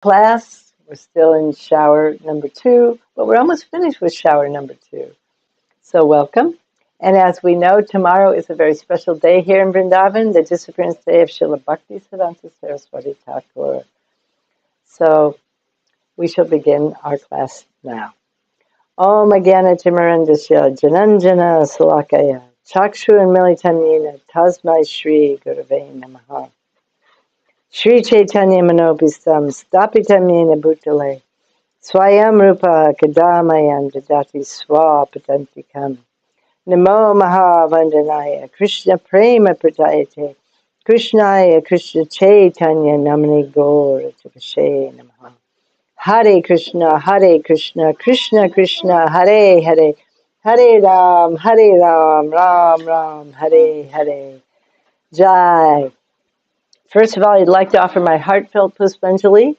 class. We're still in shower number 2, but we're almost finished with shower number 2. So welcome. And as we know, tomorrow is a very special day here in Vrindavan, the Disappearance Day of Srila Bhaktisiddhanta Saraswati Thakur. So we shall begin our class now. Om Agyanna Timarandasya Jananjana Salakaya Chakshu and Militanyena Tasmai Shri Gurave Namaha Shri Chaitanya Manobhistam Stapitamyena Bhutale Swayam Rupa Kadamayam Dadati Swapatantikam Namo Mahavandanaya Krishna Prema Pratayate Krishnaya Krishna Chaitanya Namani Gora Tapashe Namaha Hare Krishna, Krishna Krishna, Hare Hare, Hare Ram, Ram Ram, Hare Hare. Jai. First of all, I'd like to offer my heartfelt Puspanjali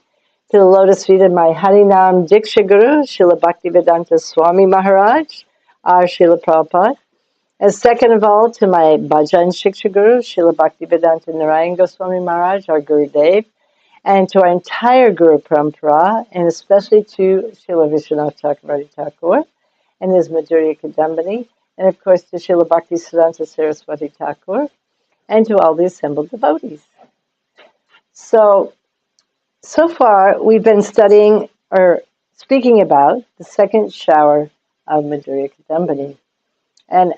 to the lotus feet of my Harinam Diksha Guru, Srila Bhaktivedanta Swami Maharaj, our Srila Prabhupada. And second of all, to my Bhajan Shiksha Guru, Srila Bhaktivedanta Narayan Goswami Maharaj, our Guru Dev. And to our entire Guru Parampara, and especially to Srila Vishwanath Chakravarti Thakur and his Madhurya Kadambini, and of course to Srila Bhaktisiddhanta Saraswati Thakur, and to all the assembled devotees. So far we've been studying or speaking about the second shower of Madhurya Kadambini. And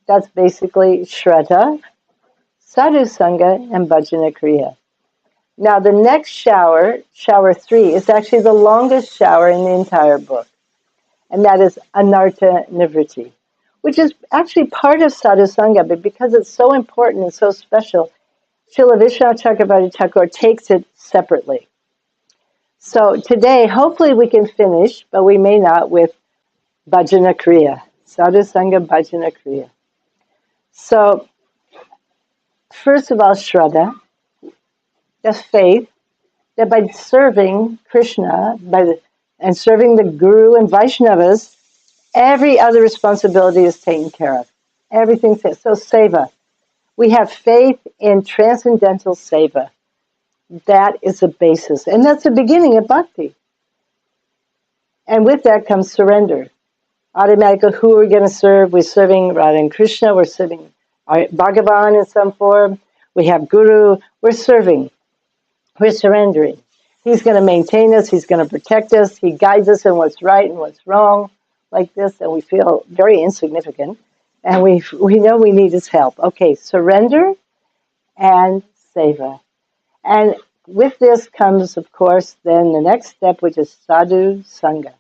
that's basically Shraddha, Sadhu Sangha, and Bhajana Kriya. Now, the next shower, shower 3, is actually the longest shower in the entire book. And that is Anartha Nivritti, which is actually part of Sadhu Sangha, but because it's so important and so special, Srila Vishwanath Chakravarti Thakur takes it separately. So today, hopefully we can finish, but we may not, with Bhajana Kriya, Sadhu Sangha Bhajana Kriya. So, first of all, Shraddha. The faith that by serving Krishna and serving the Guru and Vaishnavas, every other responsibility is taken care of. Everything's so seva. We have faith in transcendental seva. That is the basis. And that's the beginning of bhakti. And with that comes surrender. Automatically, who are we going to serve? We're serving Radha and Krishna. We're serving Bhagavan in some form. We have Guru. We're serving. We're surrendering. He's going to maintain us. He's going to protect us. He guides us in what's right and what's wrong, like this, and we feel very insignificant. And we know we need his help. Okay, surrender and seva. And with this comes, of course, then the next step, which is sadhu sangha.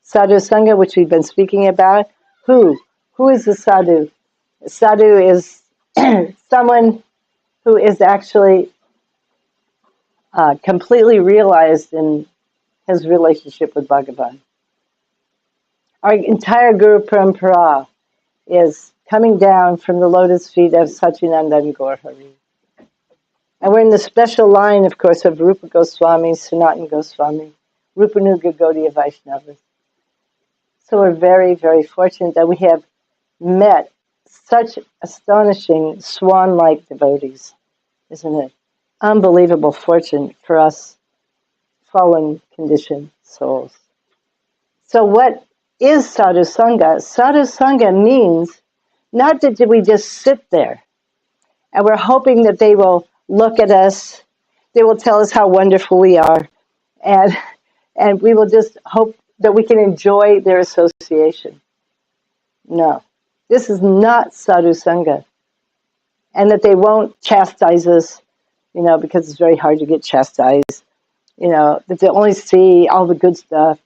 Sadhu sangha, which we've been speaking about. Who is the sadhu? Sadhu is someone who is actually completely realized in his relationship with Bhagavan. Our entire Guru Parampara is coming down from the lotus feet of Satchidananda Gaur Hari. And we're in the special line, of course, of Rupa Goswami, Sanatana Goswami, Rupanuga Gaudiya Vaishnavas. So we're very, very fortunate that we have met such astonishing swan-like devotees, isn't it? Unbelievable fortune for us fallen conditioned souls. So what is sadhu sangha? Sadhu sangha means not that we just sit there and we're hoping that they will look at us, they will tell us how wonderful we are, and we will just hope that we can enjoy their association. No, this is not sadhu sangha. And that they won't chastise us, because it's very hard to get chastised, that they only see all the good stuff.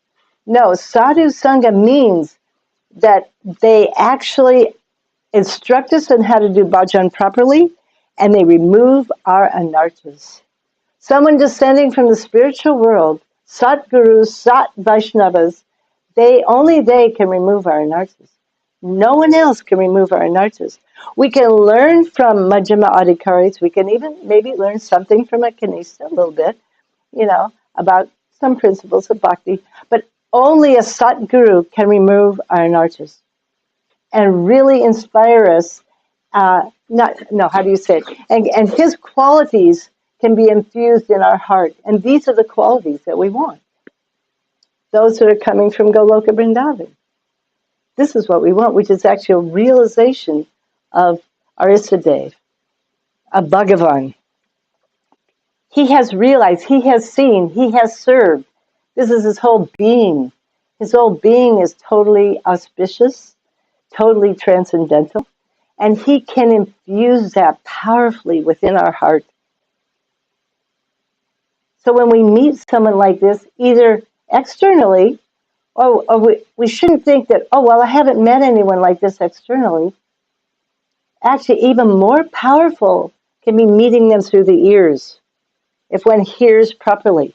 No, sadhu sangha means that they actually instruct us on how to do bhajan properly, and they remove our anarthas. Someone descending from the spiritual world, Sat Gurus, Sat Vaishnavas, only they can remove our anarthas. No one else can remove our anarthas. We can learn from Majjhima Adhikaris. We can even maybe learn something from a Kanishta, a little bit, about some principles of bhakti. But only a Satguru can remove our anarthas and really inspire us. How do you say it? And his qualities can be infused in our heart. And these are the qualities that we want. Those that are coming from Goloka Vrindavan. This is what we want, which is actually a realization of our Isadev, of Bhagavan. He has realized, he has seen, he has served. This is his whole being. His whole being is totally auspicious, totally transcendental, and he can infuse that powerfully within our heart. So when we meet someone like this, either externally, or we shouldn't think that, oh, well, I haven't met anyone like this externally. Actually, even more powerful can be meeting them through the ears, if one hears properly,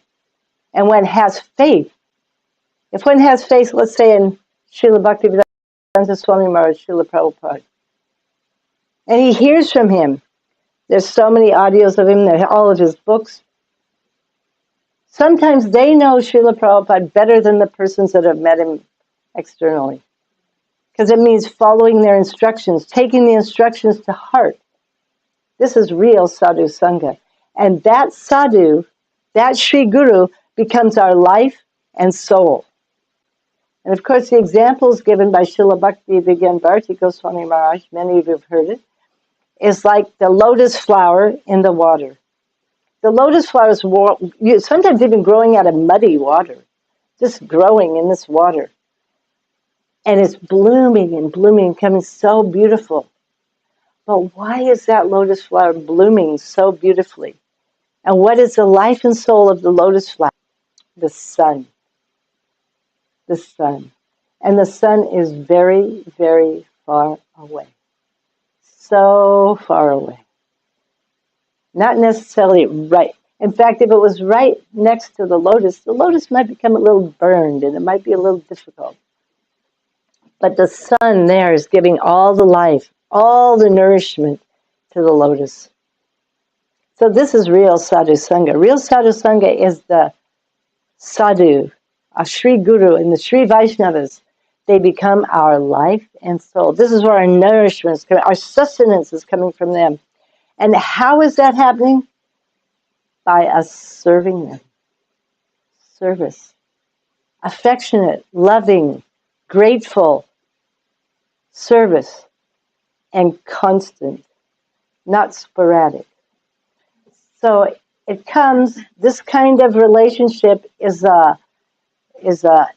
and one has faith. If one has faith, let's say in Srila Bhaktivedanta Swami Maharaj, Srila Prabhupada, and he hears from him. There's so many audios of him, all of his books. Sometimes they know Srila Prabhupada better than the persons that have met him externally. Because it means following their instructions, taking the instructions to heart. This is real sadhu sangha. And that sadhu, that Sri Guru, becomes our life and soul. And of course, the examples given by Srila Bhakti Vigyan Bharati Goswami Maharaj, many of you have heard it, is like the lotus flower in the water. The lotus flower is sometimes even growing out of muddy water, just growing in this water. And it's blooming and blooming, becoming so beautiful. But why is that lotus flower blooming so beautifully? And what is the life and soul of the lotus flower? The sun. The sun. And the sun is very, very far away. So far away. Not necessarily right. In fact, if it was right next to the lotus might become a little burned and it might be a little difficult. But the sun there is giving all the life, all the nourishment to the lotus. So this is real sadhu sangha. Real sadhu sangha is the sadhu, a Sri Guru, and the Sri Vaishnavas. They become our life and soul. This is where our nourishment is coming, our sustenance is coming from them. And how is that happening? By us serving them. Service. Affectionate, loving, grateful service, and constant, not sporadic. So it comes, this kind of relationship is a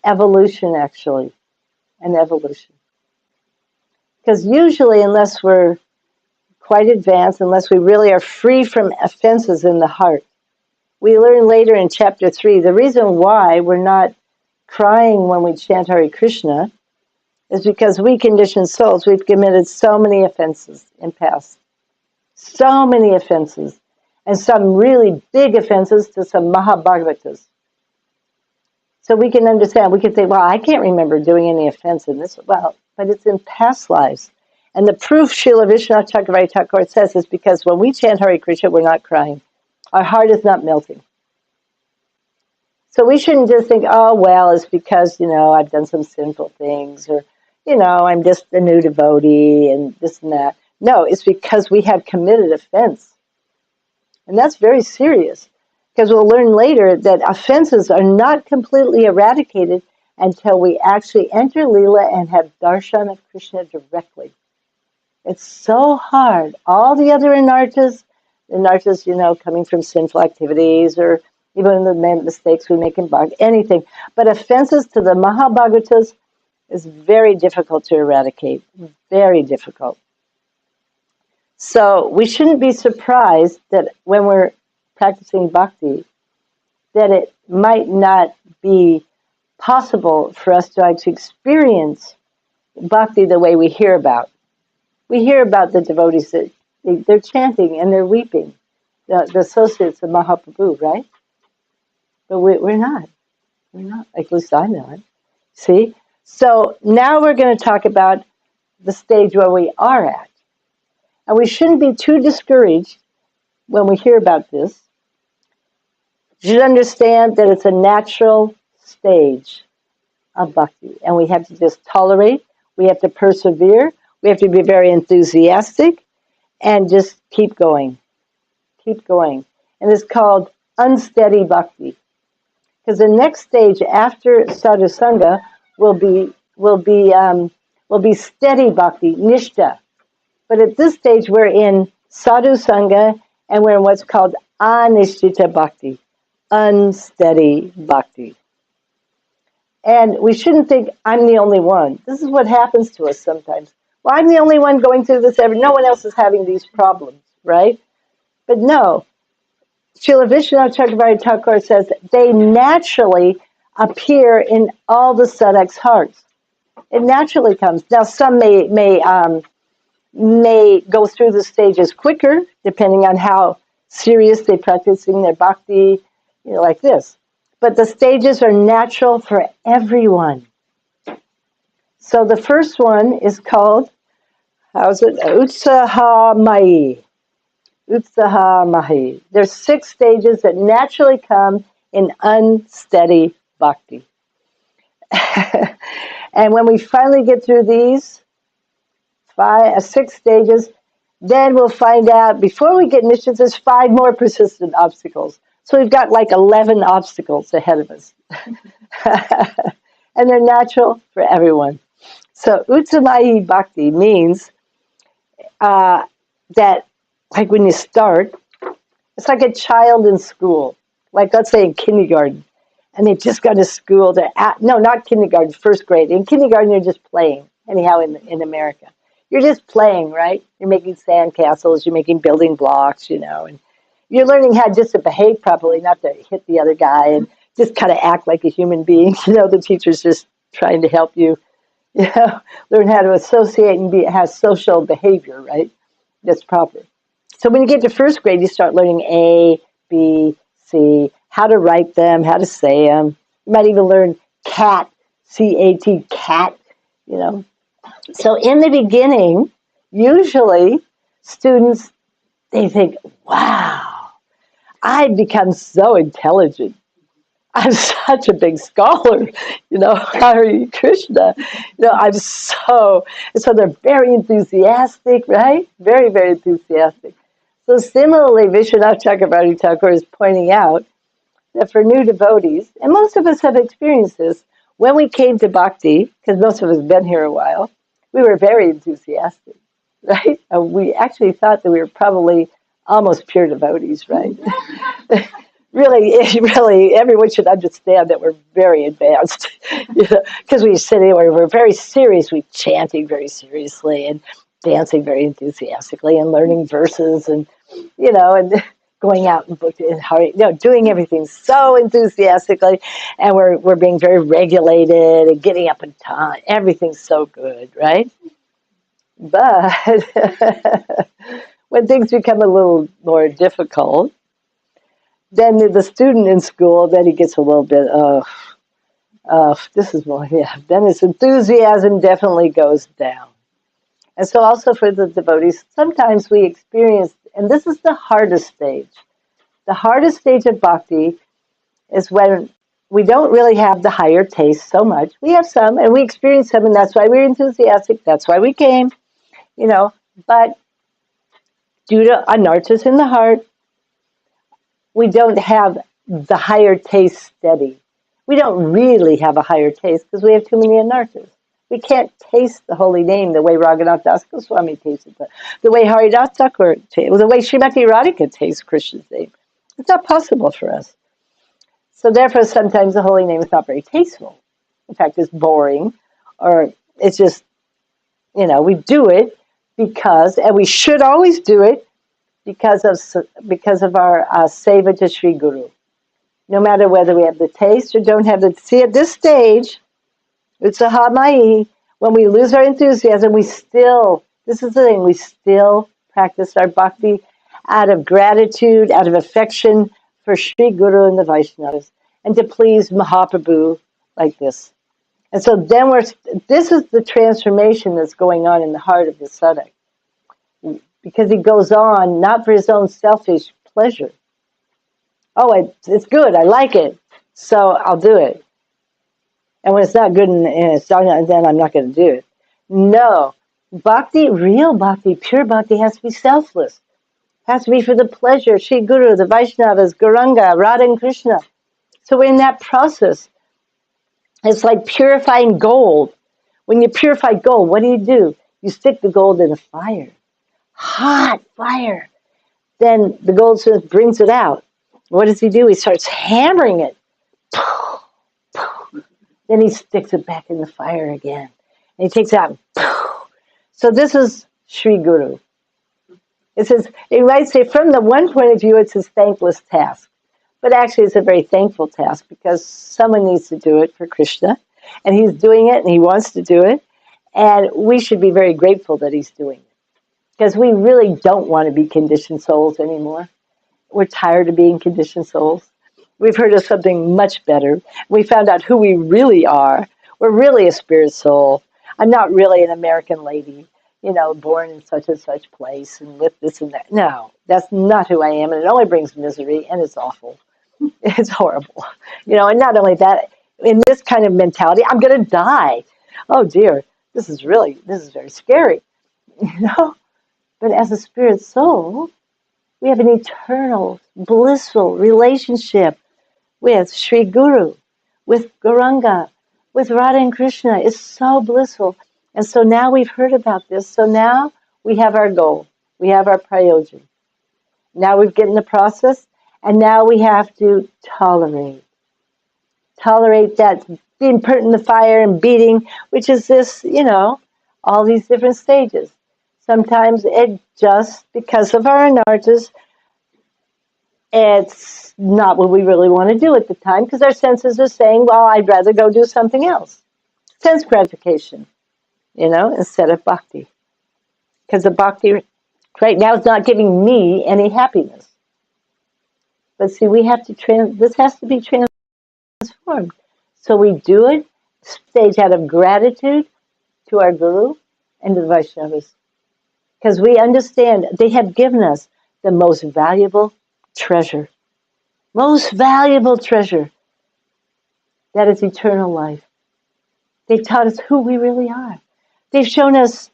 evolution, actually, an evolution. Because usually, unless we're quite advanced, unless we really are free from offenses in the heart, we learn later in chapter 3, the reason why we're not crying when we chant Hare Krishna is because we conditioned souls, we've committed so many offenses in past. So many offenses. And some really big offenses to some Mahabhagavatas. So we can understand, we can say, well, I can't remember doing any offense in this. Well, but it's in past lives. And the proof Srila Vishwanath Chakravarti Thakur says is because when we chant Hare Krishna, we're not crying. Our heart is not melting. So we shouldn't just think, oh, well, it's because, I've done some sinful things, or, I'm just a new devotee and this and that. No, it's because we have committed offense. And that's very serious, because we'll learn later that offenses are not completely eradicated until we actually enter Leela and have darshan of Krishna directly. It's so hard. All the other anartas, coming from sinful activities or even the mistakes we make in bhakti, anything. But offenses to the Mahabhagavatas is very difficult to eradicate. Very difficult. So we shouldn't be surprised that when we're practicing bhakti, that it might not be possible for us to actually experience bhakti the way we hear about. We hear about the devotees that they're chanting and they're weeping, the associates of Mahaprabhu, right? But we're not. We're not. At least I'm not. See? So now we're going to talk about the stage where we are at. And we shouldn't be too discouraged when we hear about this. You should understand that it's a natural stage of bhakti. And we have to just tolerate. We have to persevere. We have to be very enthusiastic and just keep going. Keep going. and it's called unsteady bhakti. Because the next stage after sadhusanga will be steady bhakti, nishta. But at this stage, we're in sadhusanga, and we're in what's called anishtita bhakti, unsteady bhakti. And we shouldn't think, I'm the only one. This is what happens to us sometimes. Well, I'm the only one going through this. No one else is having these problems, right? But no. Srila Vishwanath Chakravarti Thakur says they naturally appear in all the sadhaks' hearts. It naturally comes. Now, some may go through the stages quicker, depending on how serious they're practicing their bhakti, like this. But the stages are natural for everyone. So the first one is called, Utsaha Mai. Utsaha Mahi. There's 6 stages that naturally come in unsteady bhakti. And when we finally get through these 6 stages, then we'll find out, before we get missions, there's 5 more persistent obstacles. So we've got like 11 obstacles ahead of us. And they're natural for everyone. So Utsamai Bhakti means that, like when you start, it's like a child in school. Like, let's say in kindergarten, and they've just gone to school. No, not kindergarten, first grade. In kindergarten, you're just playing, anyhow, in America. You're just playing, right? You're making sand castles, you're making building blocks, and you're learning how just to behave properly, not to hit the other guy, and just kind of act like a human being. The teacher's just trying to help you, learn how to associate and have social behavior, right? That's proper. So when you get to first grade, you start learning A, B, C, how to write them, how to say them. You might even learn cat, C-A-T, cat, So in the beginning, usually students, they think, wow, I've become so intelligent. I'm such a big scholar, Hare Krishna. And so they're very enthusiastic, right? Very, very enthusiastic. So similarly, Vishwanath Chakravarti Thakur is pointing out that for new devotees, and most of us have experienced this, when we came to bhakti, because most of us have been here a while, we were very enthusiastic, right? And we actually thought that we were probably almost pure devotees, right? Really, everyone should understand that we're very advanced, because we sit there, we're very serious, we're chanting very seriously and dancing very enthusiastically and learning verses and, and going out and doing everything so enthusiastically, and we're being very regulated and getting up in time. Everything's so good, right? But when things become a little more difficult, then the student in school, then he gets a little bit, this is more, then his enthusiasm definitely goes down. And so also for the devotees, sometimes we experience, and this is the hardest stage. The hardest stage of bhakti is when we don't really have the higher taste so much. We have some, and we experience some, and that's why we're enthusiastic. That's why we came, But due to anarthas in the heart, we don't have the higher taste steady. We don't really have a higher taste because we have too many anarthas. We can't taste the holy name the way Raghunath Das Goswami tasted it, the way Haridas Thakur tasted, the way Srimati Radhika tastes Krishna's name. It's not possible for us. So therefore, sometimes the holy name is not very tasteful. In fact, it's boring, or it's just, we do it because, and we should always do it because of our seva to Sri Guru. No matter whether we have the taste or don't have the, see at this stage, Utsaha Mai, when we lose our enthusiasm, this is the thing, we still practice our bhakti out of gratitude, out of affection for Sri Guru and the Vaishnavas, and to please Mahaprabhu like this. And so then this is the transformation that's going on in the heart of the sadhak. Because he goes on, not for his own selfish pleasure. Oh, it's good, I like it, so I'll do it. And when it's not good and it's not, then I'm not going to do it. No. Bhakti, real bhakti, pure bhakti has to be selfless. Has to be for the pleasure. Sri Guru, the Vaishnavas, Gauranga, Radha and Krishna. So we're in that process. It's like purifying gold. When you purify gold, what do? You stick the gold in a fire. Hot fire. Then the goldsmith brings it out. What does he do? He starts hammering it. Then he sticks it back in the fire again. And he takes it out. So this is Sri Guru. It might say from the one point of view, it's his thankless task. But actually, it's a very thankful task because someone needs to do it for Krishna. And he's doing it and he wants to do it. And we should be very grateful that he's doing it. Because we really don't want to be conditioned souls anymore. We're tired of being conditioned souls. We've heard of something much better. We found out who we really are. We're really a spirit soul. I'm not really an American lady, born in such and such place and with this and that. No, that's not who I am. And it only brings misery and it's awful. It's horrible. And not only that, in this kind of mentality, I'm going to die. Oh dear, this is very scary. But as a spirit soul, we have an eternal, blissful relationship with Sri Guru, with Gauranga, with Radha and Krishna. It's so blissful. And so now we've heard about this. So now we have our goal. We have our prayojan. Now we've gotten the process. And now we have to tolerate. Tolerate that being put in the fire and beating, which is this, all these different stages. Sometimes it just, because of our anarthas, it's not what we really want to do at the time because our senses are saying, well, I'd rather go do something else. Sense gratification, instead of bhakti. Because the bhakti right now is not giving me any happiness. But see, this has to be transformed. So we do it, stage out of gratitude to our Guru and to the Vaishnavas. Because we understand they have given us the most valuable treasure. Most valuable treasure. That is eternal life. They taught us who we really are. They've shown us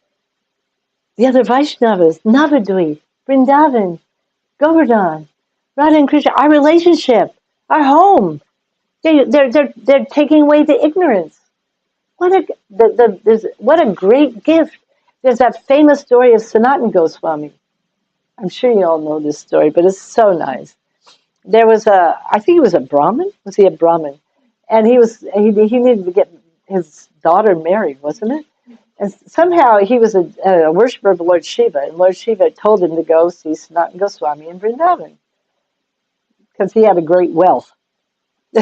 the other Vaishnavas, Navadvip, Vrindavan, Govardhan, Radha and Krishna, our relationship, our home. They're taking away the ignorance. What a great gift. There's that famous story of Sanatana Goswami. I'm sure you all know this story, but it's so nice. There was I think he was a Brahmin. Was he a Brahmin? And he needed to get his daughter married, wasn't it? And somehow he was a worshiper of Lord Shiva, and Lord Shiva told him to go see Sanatana Goswami in Vrindavan because he had a great wealth.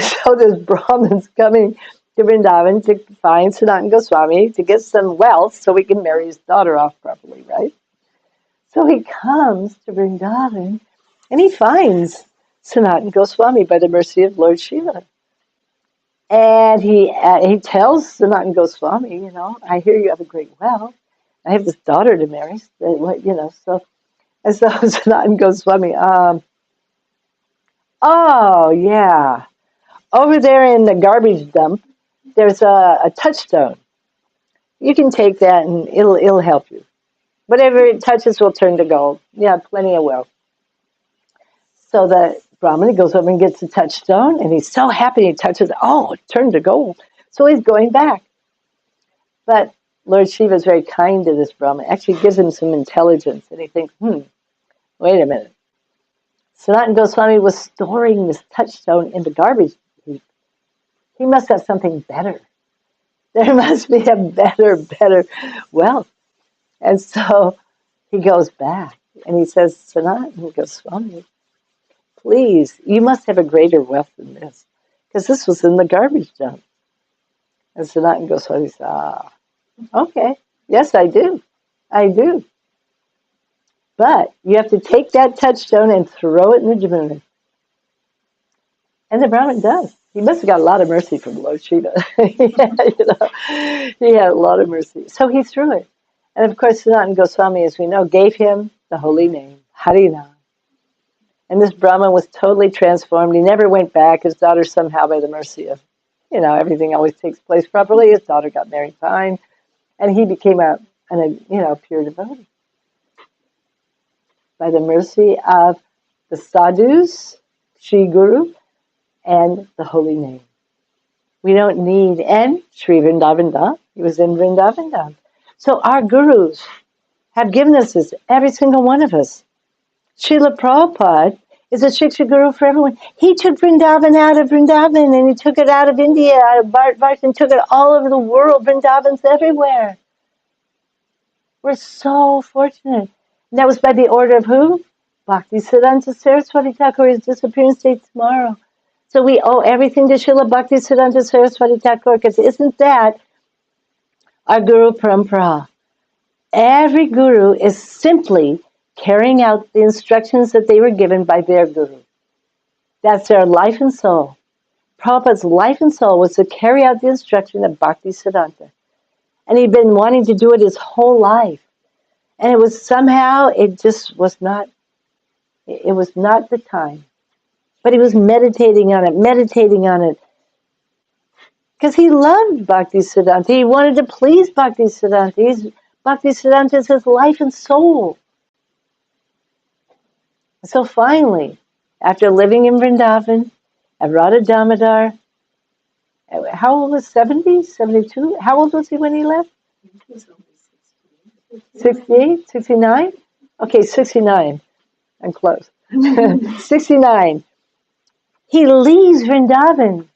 So there's Brahmins coming to Vrindavan to find Sanatana Goswami to get some wealth so he can marry his daughter off properly, right? So he comes to Vrindavan and he finds Sanatana Goswami by the mercy of Lord Shiva. And he tells Sanatana Goswami, I hear you have a great wealth. I have this daughter to marry, so Sanatana Goswami, oh yeah, over there in the garbage dump, there's a touchstone. You can take that and it'll help you. Whatever it touches will turn to gold. Yeah, plenty of wealth. So the Brahmin goes over and gets the touchstone, and he's so happy he touches it. Oh, it turned to gold. So he's going back. But Lord Shiva is very kind to this Brahmin. Actually gives him some intelligence. And he thinks, wait a minute. Sanatana Goswami was storing this touchstone in the garbage heap. He must have something better. There must be a better wealth. And so he goes back and he says, Sanatana Goswami, please, you must have a greater wealth than this. Because this was in the garbage dump. And Sanatana Goswami says, okay, yes, I do. But you have to take that touchstone and throw it in the Jamuna. And the Brahmin does. He must have got a lot of mercy from Lord Shiva. He had a lot of mercy. So he threw it. And of course, Sanatana Goswami, as we know, gave him the holy name, Harinam. And this Brahmin was totally transformed. He never went back. His daughter somehow, by the mercy of, everything always takes place properly. His daughter got married fine. And he became a pure devotee. by the mercy of the sadhus, Sri Guru, and the holy name. We don't need, and Sri Vrindavana, he was in Vrindavana. So our gurus have given us this, every single one of us. Srila Prabhupada is a Shiksha Guru for everyone. He took Vrindavan out of Vrindavan, and he took it out of India, out of Bharat, and took it all over the world. Vrindavan's everywhere. We're so fortunate. And that was by the order of who? Bhaktisiddhanta Saraswati Thakur, his disappearance date tomorrow. So we owe everything to Srila Bhaktisiddhanta Saraswati Thakur, because isn't that our Guru Parampara? Every Guru is simply carrying out the instructions that they were given by their Guru. That's their life and soul. Prabhupada's life and soul was to carry out the instruction of Bhaktisiddhanta. And he'd been wanting to do it his whole life. And it was somehow, it just was not, it was not the time. But he was meditating on it. Because he loved Bhaktisiddhanta. He wanted to please Bhaktisiddhanta. Bhaktisiddhanta is his life and soul. So finally, after living in Vrindavan, at Radha Damodar, how old was 70, 72? How old was he when he left? 68, 69? Okay, 69. I'm close. 69. He leaves Vrindavan.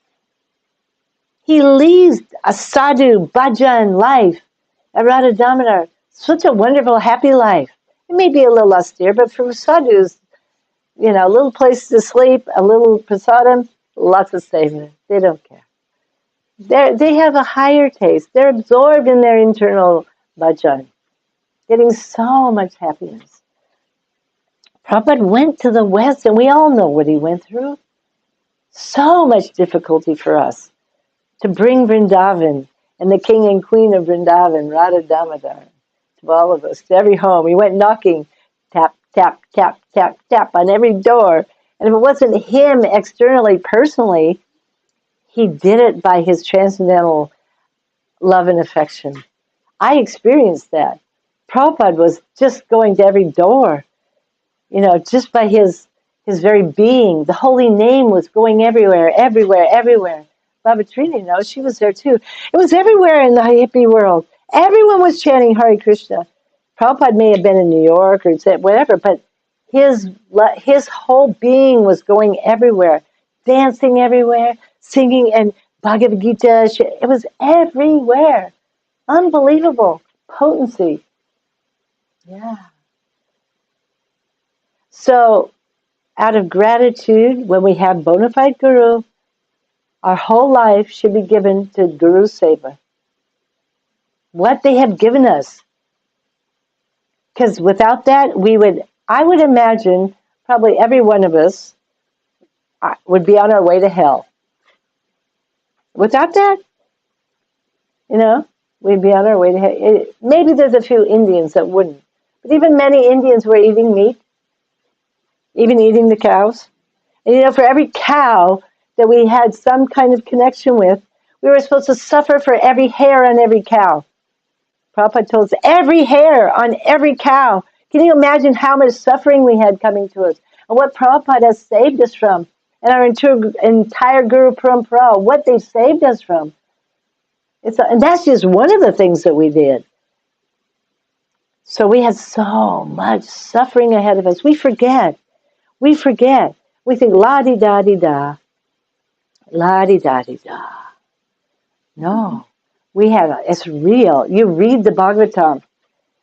He leaves a sadhu, bhajan life at Radha Damodar. Such a wonderful, happy life. It may be a little austere, but for sadhus, you know, a little place to sleep, a little prasadam, lots of seva. They don't care. They have a higher taste. They're absorbed in their internal bhajan, getting so much happiness. Prabhupada went to the West, and we all know what he went through. So much difficulty for us to bring Vrindavan and the king and queen of Vrindavan, Radha Damodar, to all of us, to every home. He went knocking, tap, tap, tap, tap, tap on every door. And if it wasn't him externally, personally, he did it by his transcendental love and affection. I experienced that. Prabhupada was just going to every door, you know, just by his very being. The holy name was going everywhere, everywhere, everywhere. Baba Trini knows, she was there too. It was everywhere in the hippie world. Everyone was chanting Hare Krishna. Prabhupada may have been in New York or whatever, but his whole being was going everywhere, dancing everywhere, singing, and Bhagavad Gita. It was everywhere. Unbelievable potency. Yeah. So, out of gratitude, when we have bona fide Guru, our whole life should be given to Guru Seva. What they have given us. Because without that, I would imagine, probably every one of us would be on our way to hell. Without that, you know, we'd be on our way to hell. Maybe there's a few Indians that wouldn't. But even many Indians were eating meat, even eating the cows. And you know, for every cow that we had some kind of connection with, we were supposed to suffer for every hair on every cow. Prabhupada told us, every hair on every cow. Can you imagine how much suffering we had coming to us? And what Prabhupada has saved us from? And our entire Guru Parampara, what they've saved us from. And that's just one of the things that we did. So we had so much suffering ahead of us. We forget. We think la-di-da-di-da. La-di-da-di-da. No. It's real. You read the Bhagavatam.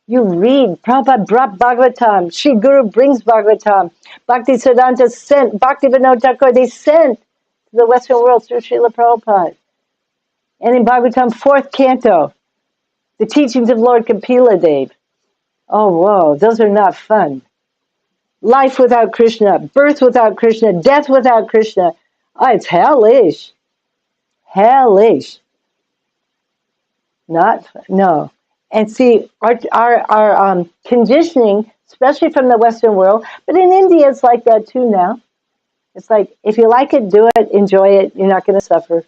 Prabhupada brought Bhagavatam. Sri Guru brings Bhagavatam. Bhaktisiddhanta sent, Bhaktivinoda Thakur, they sent to the Western world through Srila Prabhupada. And in Bhagavatam, 4th canto, the teachings of Lord Kapila Dev. Oh, whoa, those are not fun. Life without Krishna, birth without Krishna, death without Krishna. Oh, it's hellish. Hellish. No. And see, our conditioning, especially from the Western world, but in India it's like that too now. It's like, if you like it, do it, enjoy it, you're not going to suffer.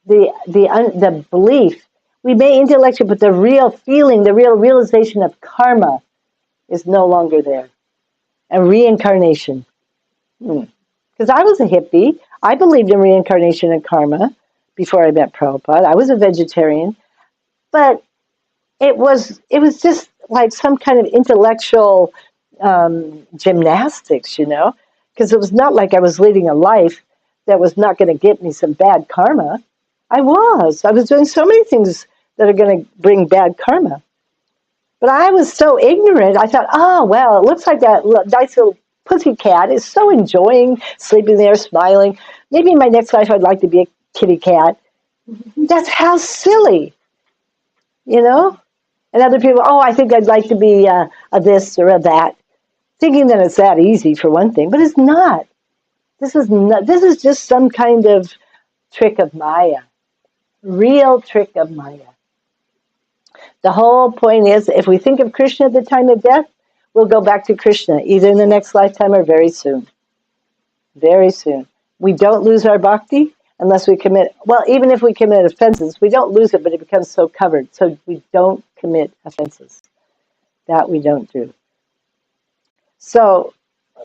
The belief, we may intellectually, but the real feeling, the real realization of karma, is no longer there. And reincarnation. Because I was a hippie. I believed in reincarnation and karma before I met Prabhupada. I was a vegetarian. But it was just like some kind of intellectual gymnastics, because it was not like I was leading a life that was not going to get me some bad karma. I was doing so many things that are going to bring bad karma. But I was so ignorant. I thought, oh, well, it looks like that nice little pussy cat is so enjoying sleeping there, smiling. Maybe in my next life I'd like to be a kitty cat. That's how silly, And other people, oh, I think I'd like to be a this or a that, thinking that it's that easy for one thing, but it's not. This is just some kind of trick of Maya, real trick of Maya. The whole point is, if we think of Krishna at the time of death, we'll go back to Krishna, either in the next lifetime or very soon. Very soon. We don't lose our bhakti unless we commit, well, even if we commit offenses, we don't lose it, but it becomes so covered. So we don't commit offenses. That we don't do. So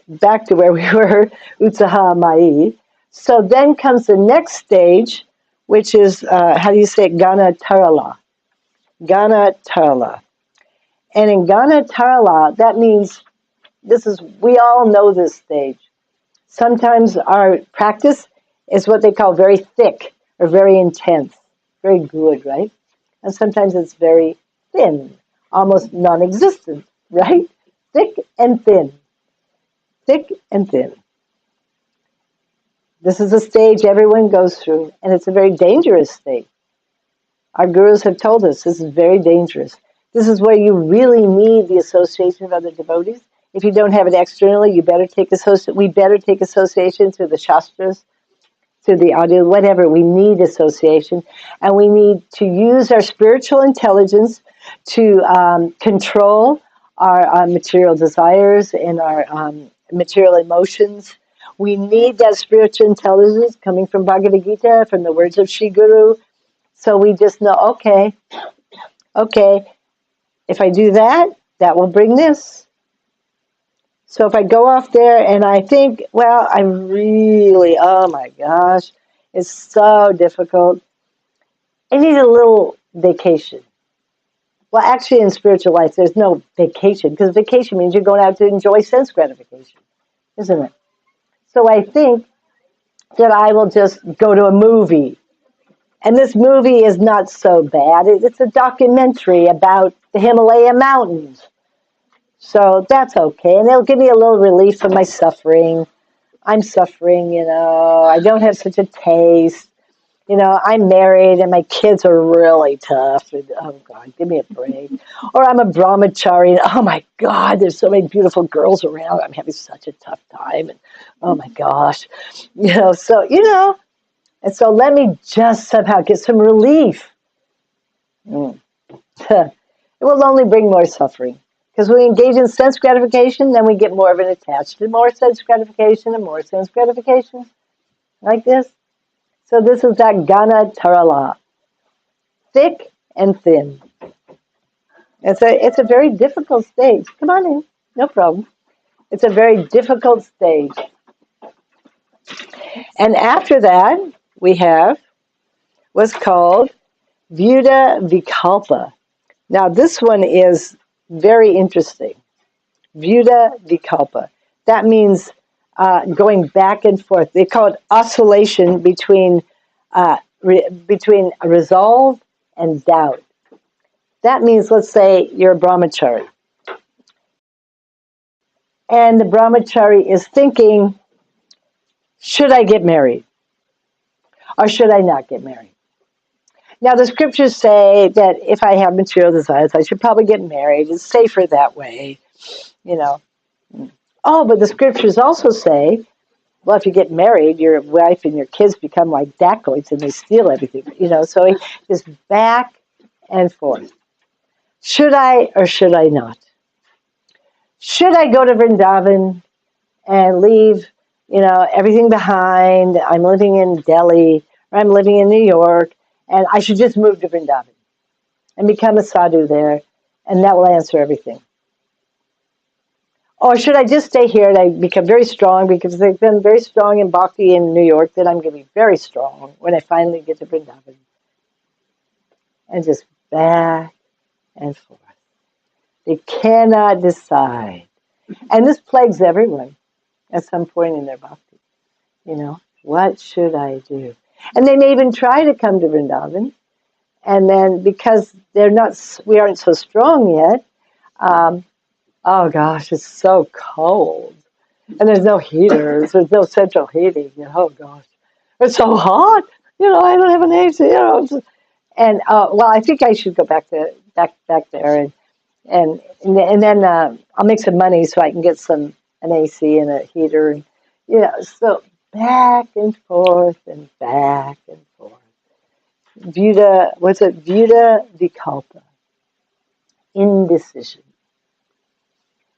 back to where we were, Utsaha Mai. So then comes the next stage, which is, how do you say it? Gana Tarala. Gana Tarala. And in Gana Tarala, that means we all know this stage. Sometimes our practice is what they call very thick or very intense, very good, right? And sometimes it's very thin, almost non-existent, right? Thick and thin. Thick and thin. This is a stage everyone goes through, and it's a very dangerous state. Our gurus have told us this is very dangerous. This is where you really need the association of other devotees. If you don't have it externally, we better take association through the Shastras, through the audio, whatever. We need association. And we need to use our spiritual intelligence to control our material desires and our material emotions. We need that spiritual intelligence coming from Bhagavad Gita, from the words of Shri Guru. So we just know, okay, if I do that, that will bring this. So if I go off there and I think, well, I really, oh my gosh, it's so difficult. I need a little vacation. Well, actually in spiritual life, there's no vacation, because vacation means you're going out to enjoy sense gratification, isn't it? So I think that I will just go to a movie. And this movie is not so bad. It's a documentary about the Himalaya mountains. So that's okay. And it'll give me a little relief from my suffering. I'm suffering, I don't have such a taste. I'm married and my kids are really tough. Oh, God, give me a break. Or I'm a brahmachari. Oh, my God, there's so many beautiful girls around. I'm having such a tough time. And oh, my gosh. And so let me just somehow get some relief. It will only bring more suffering. Because we engage in sense gratification, then we get more of it attached to more sense gratification and more sense gratification. Like this. So this is that Gana Tarala. Thick and thin. It's a very difficult stage. Come on in. No problem. It's a very difficult stage. And after that, we have what's called Vyuda Vikalpa. Now this one is very interesting. Vyuda Vikalpa. That means going back and forth. They call it oscillation between resolve and doubt. That means, let's say you're a brahmachari. And the brahmachari is thinking, should I get married? Or should I not get married? Now, the scriptures say that if I have material desires, I should probably get married. It's safer that way, Oh, but the scriptures also say, well, if you get married, your wife and your kids become like dacoits and they steal everything, So he is back and forth. Should I or should I not? Should I go to Vrindavan and leave, everything behind? I'm living in Delhi, or I'm living in New York, and I should just move to Vrindavan and become a sadhu there, and that will answer everything. Or should I just stay here and I become very strong because they've been very strong in Bhakti in New York, then I'm going to be very strong when I finally get to Vrindavan. And just back and forth. They cannot decide. And this plagues everyone at some point in their Bhakti. What should I do? And they may even try to come to Vrindavan. And then because we aren't so strong yet, oh gosh, it's so cold. And there's no heaters, there's no central heating. Oh gosh, it's so hot. I don't have an AC. And well, I think I should go back there and then I'll make some money so I can get an AC and a heater. And, so back and forth and back and forth. Vyuta Vikalpa, indecision.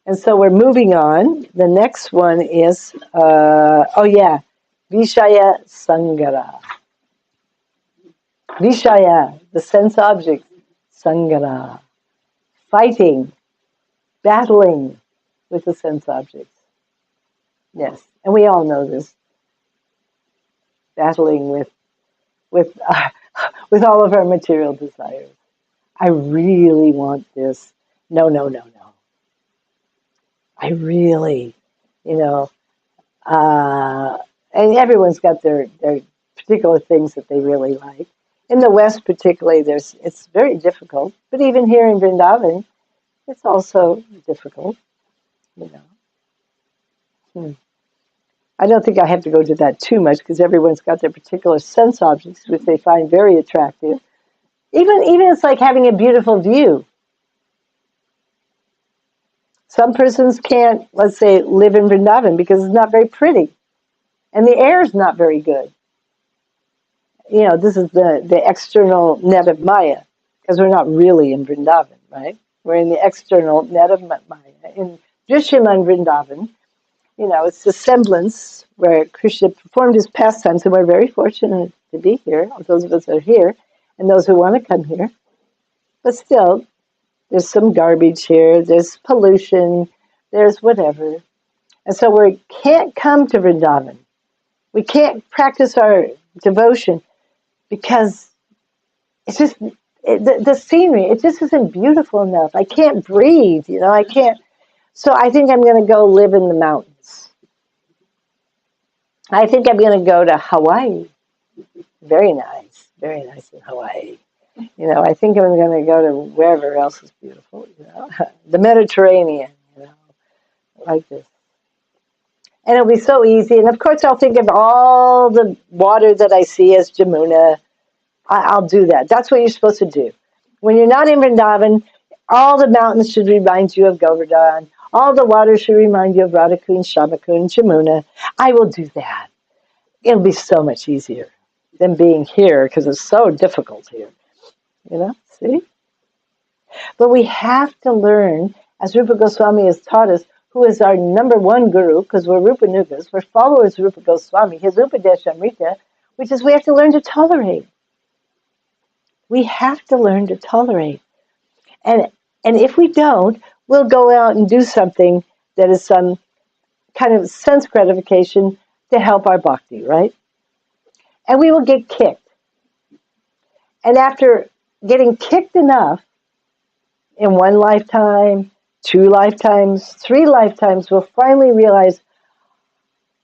And so we're moving on. The next one is, Vishaya Sangara. Vishaya, the sense object, Sangara. Fighting, battling with the sense objects. Yes, and we all know this. Battling with all of our material desires. I really want this. No. I really, and everyone's got their particular things that they really like. In the West, particularly, it's very difficult. But even here in Vrindavan, it's also difficult. I don't think I have to go to that too much because everyone's got their particular sense objects which they find very attractive. Even it's like having a beautiful view. Some persons can't, let's say, live in Vrindavan because it's not very pretty. And the air is not very good. This is the external net of Maya, because we're not really in Vrindavan, right? We're in the external net of Maya. In Drishyaman Vrindavan, it's the semblance where Krishna performed his pastimes, and we're very fortunate to be here, those of us that are here, and those who want to come here. But still, there's some garbage here, there's pollution, there's whatever. And so we can't come to Vrindavan. We can't practice our devotion because it's just, the scenery, it just isn't beautiful enough. I can't breathe, I can't. So I think I'm going to go live in the mountains. I think I'm going to go to Hawaii. Very nice in Hawaii. I think I'm going to go to wherever else is beautiful, the Mediterranean, like this. And it'll be so easy. And of course, I'll think of all the water that I see as Jamuna. I'll do that. That's what you're supposed to do. When you're not in Vrindavan, all the mountains should remind you of Govardhan. All the water should remind you of Radhakund, Shamakund, Jamuna. I will do that. It'll be so much easier than being here because it's so difficult here. See? But we have to learn, as Rupa Goswami has taught us, who is our number one guru, because we're Rupa Nugas, we're followers of Rupa Goswami, his Upadesha Amrita, which is we have to learn to tolerate. We have to learn to tolerate. And if we don't, we'll go out and do something that is some kind of sense gratification to help our bhakti, right? And we will get kicked. And after getting kicked enough, in one lifetime, 2 lifetimes, 3 lifetimes, we'll finally realize,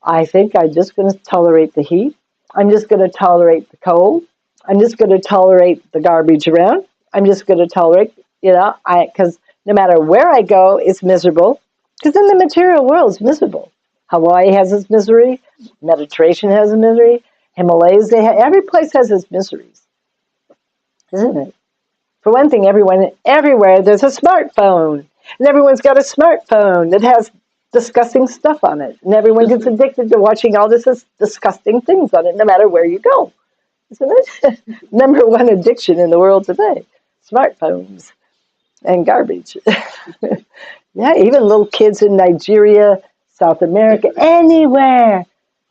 I think I'm just going to tolerate the heat. I'm just going to tolerate the cold. I'm just going to tolerate the garbage around. I'm just going to tolerate, because no matter where I go, it's miserable. Because in the material world, it's miserable. Hawaii has its misery. Mediterranean has a misery. Himalayas, every place has its miseries. Isn't it? For one thing, everywhere there's a smartphone. And everyone's got a smartphone that has disgusting stuff on it. And everyone gets addicted to watching all this disgusting things on it, no matter where you go. Isn't it? Number one addiction in the world today. Smartphones and garbage. Yeah, even little kids in Nigeria, South America, anywhere.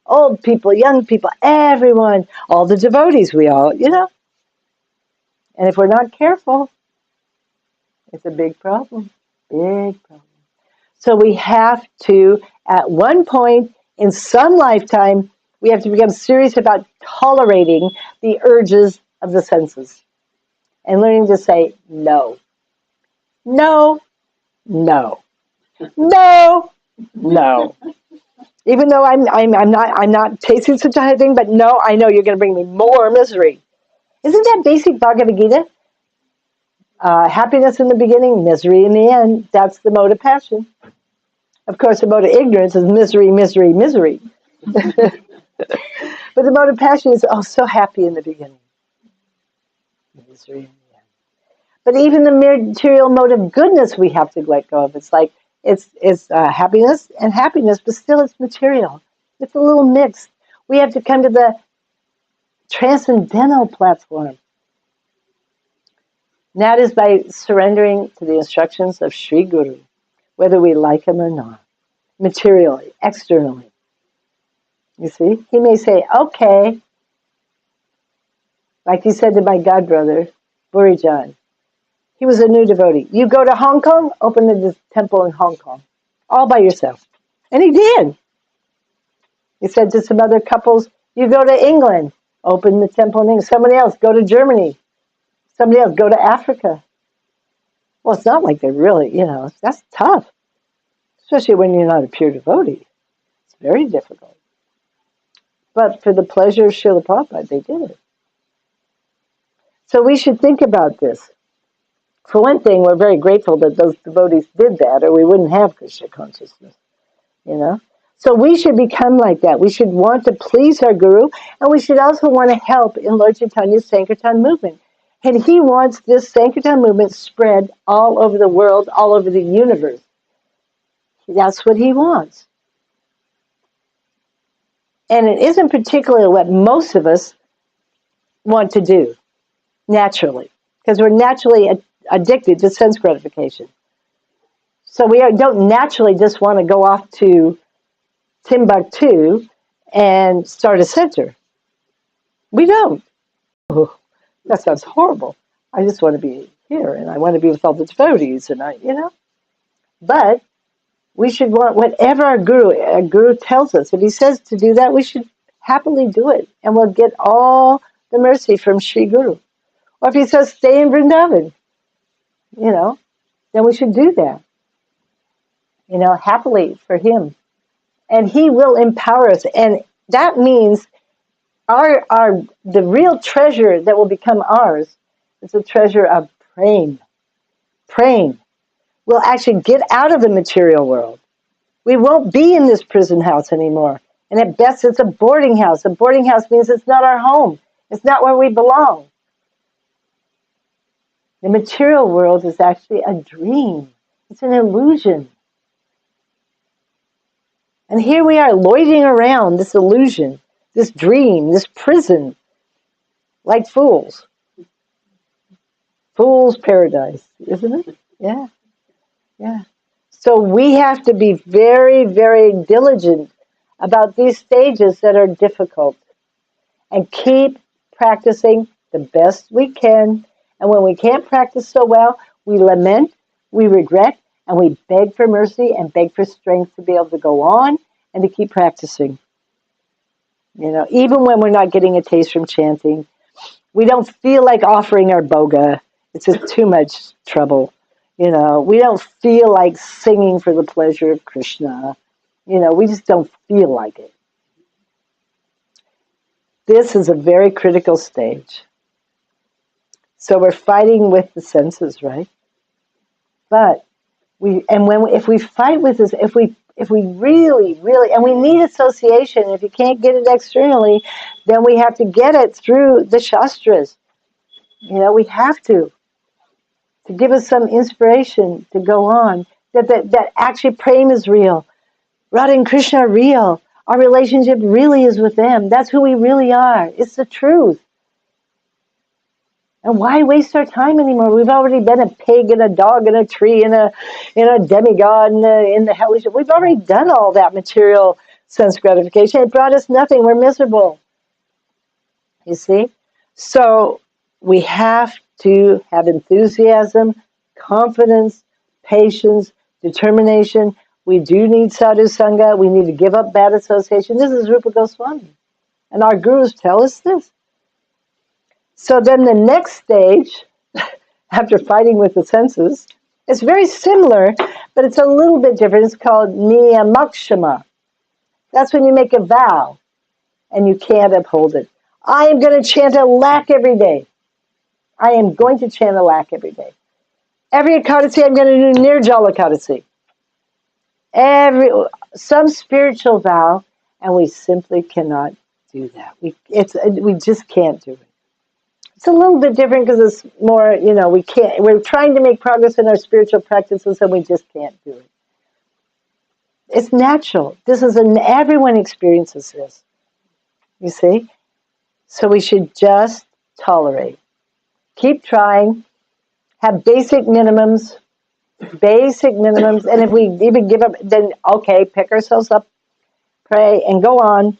Old people, young people, everyone. All the devotees, we all, And if we're not careful, it's a big problem. Big problem. So we have to, at one point in some lifetime, we have to become serious about tolerating the urges of the senses and learning to say no, no, no, no, no. Even though I'm not tasting such a high thing, but no, I know you're going to bring me more misery. Isn't that basic Bhagavad Gita? Happiness in the beginning, misery in the end. That's the mode of passion. Of course, the mode of ignorance is misery, misery, misery. But the mode of passion is, oh, so happy in the beginning. Misery in the end. But even the material mode of goodness we have to let go of. It's like, it's happiness and happiness, but still it's material. It's a little mixed. We have to come to the transcendental platform. And that is by surrendering to the instructions of Sri Guru, whether we like him or not, materially, externally. You see, he may say, okay, like he said to my godbrother, Burijan. He was a new devotee. You go to Hong Kong, open the temple in Hong Kong, all by yourself. And he did. He said to some other couples, you go to England, open the temple in England. Somebody else, go to Germany. Somebody else, go to Africa. Well, it's not like they're really, that's tough. Especially when you're not a pure devotee. It's very difficult. But for the pleasure of Srila Prabhupada, they did it. So we should think about this. For one thing, we're very grateful that those devotees did that, or we wouldn't have Krishna consciousness, So we should become like that. We should want to please our Guru, and we should also want to help in Lord Chaitanya's Sankirtan movement. And he wants this Sankirtan movement spread all over the world, all over the universe. That's what he wants. And it isn't particularly what most of us want to do, naturally, because we're naturally addicted to sense gratification. So we don't naturally just want to go off to Timbuktu and start a center. We don't. Oh, that sounds horrible. I just want to be here, and I want to be with all the devotees, and But we should want whatever our guru tells us. If he says to do that, we should happily do it, and we'll get all the mercy from Sri Guru. Or if he says stay in Vrindavan, then we should do that, happily for him. And he will empower us. And that means the real treasure that will become ours is the treasure of praying. Praying. We'll actually get out of the material world. We won't be in this prison house anymore. And at best, it's a boarding house. A boarding house means it's not our home. It's not where we belong. The material world is actually a dream. It's an illusion. And here we are loitering around this illusion, this dream, this prison, like fools. Fool's paradise, isn't it? Yeah. Yeah. So we have to be very, very diligent about these stages that are difficult and keep practicing the best we can. And when we can't practice so well, we lament, we regret, and we beg for mercy and beg for strength to be able to go on and to keep practicing. Even when we're not getting a taste from chanting, we don't feel like offering our boga. It's just too much trouble. We don't feel like singing for the pleasure of Krishna. We just don't feel like it. This is a very critical stage. So we're fighting with the senses, right? But if we fight with this, if we really, really, and we need association. If you can't get it externally, then we have to get it through the Shastras. We have to give us some inspiration to go on. That actually prema is real. Radha and Krishna are real. Our relationship really is with them. That's who we really are. It's the truth. And why waste our time anymore? We've already been a pig and a dog and a tree and a demigod in the hellish. We've already done all that material sense gratification. It brought us nothing. We're miserable. You see? So we have to have enthusiasm, confidence, patience, determination. We do need sadhu sangha. We need to give up bad association. This is Rupa Goswami. And our gurus tell us this. So then the next stage, after fighting with the senses, it's very similar, but it's a little bit different. It's called niyamakshama. That's when you make a vow and you can't uphold it. I am going to chant a lakh every day. I am going to chant a lakh every day. Every Ekadasi, I'm going to do Nirjala Ekadasi. Some spiritual vow, and we simply cannot do that. We just can't do it. It's a little bit different because it's more, we're trying to make progress in our spiritual practices and we just can't do it. It's natural. Everyone experiences this. You see? So we should just tolerate. Keep trying. Have basic minimums. And if we even give up, then okay, pick ourselves up, pray, and go on.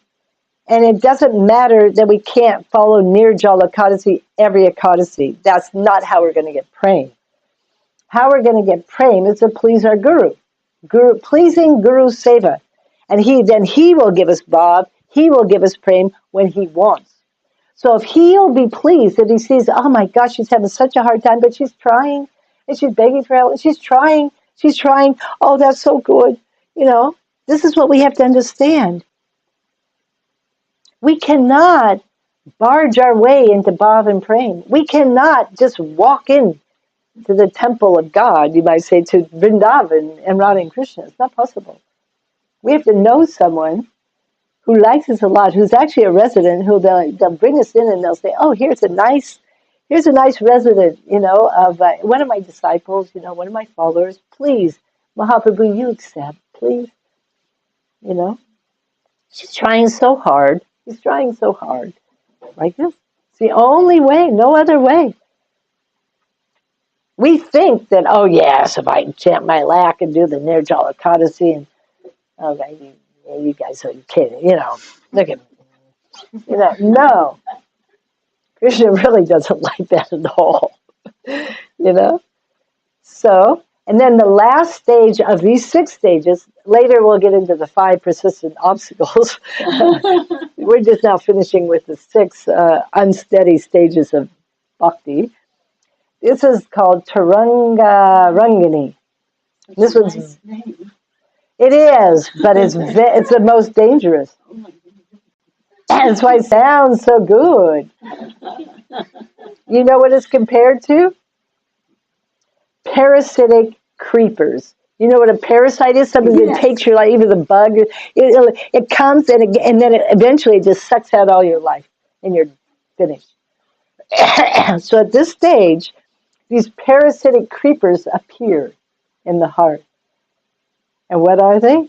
And it doesn't matter that we can't follow Nirjala Ekadasi every Ekadasi. That's not how we're going to get praying. How we're going to get praying is to please our Guru. Pleasing Guru Seva. And he will give us bhav, he will give us praying when he wants. So if he'll be pleased that he sees, oh my gosh, she's having such a hard time, but she's trying, and she's begging for help, and she's trying, oh, that's so good. This is what we have to understand. We cannot barge our way into bhav and praying. We cannot just walk in to the temple of God, you might say, to Vrindavan and Radha and Krishna. It's not possible. We have to know someone who likes us a lot, who's actually a resident, who they'll bring us in and they'll say, oh, here's a nice resident, of one of my disciples, one of my followers. Please, Mahaprabhu, you accept, please. She's trying so hard. He's trying so hard. Like this. It's the only way, no other way. We think that, oh yes, if I chant my lakh and do the Nirjala Ekadasi, and okay, you guys are kidding, look at me. No. Krishna really doesn't like that at all. So, and then the last stage of these 6 stages, later we'll get into the 5 persistent obstacles. We're just now finishing with the 6 unsteady stages of bhakti. This is called Taranga Rangini. This one's nice name. It is, but it's the most dangerous. That's why it sounds so good. You know what it's compared to? Parasitic creepers. You know what a parasite is? Something that takes your life, even the bug. It comes and then eventually just sucks out all your life and you're finished. So at this stage, these parasitic creepers appear in the heart. And what are they?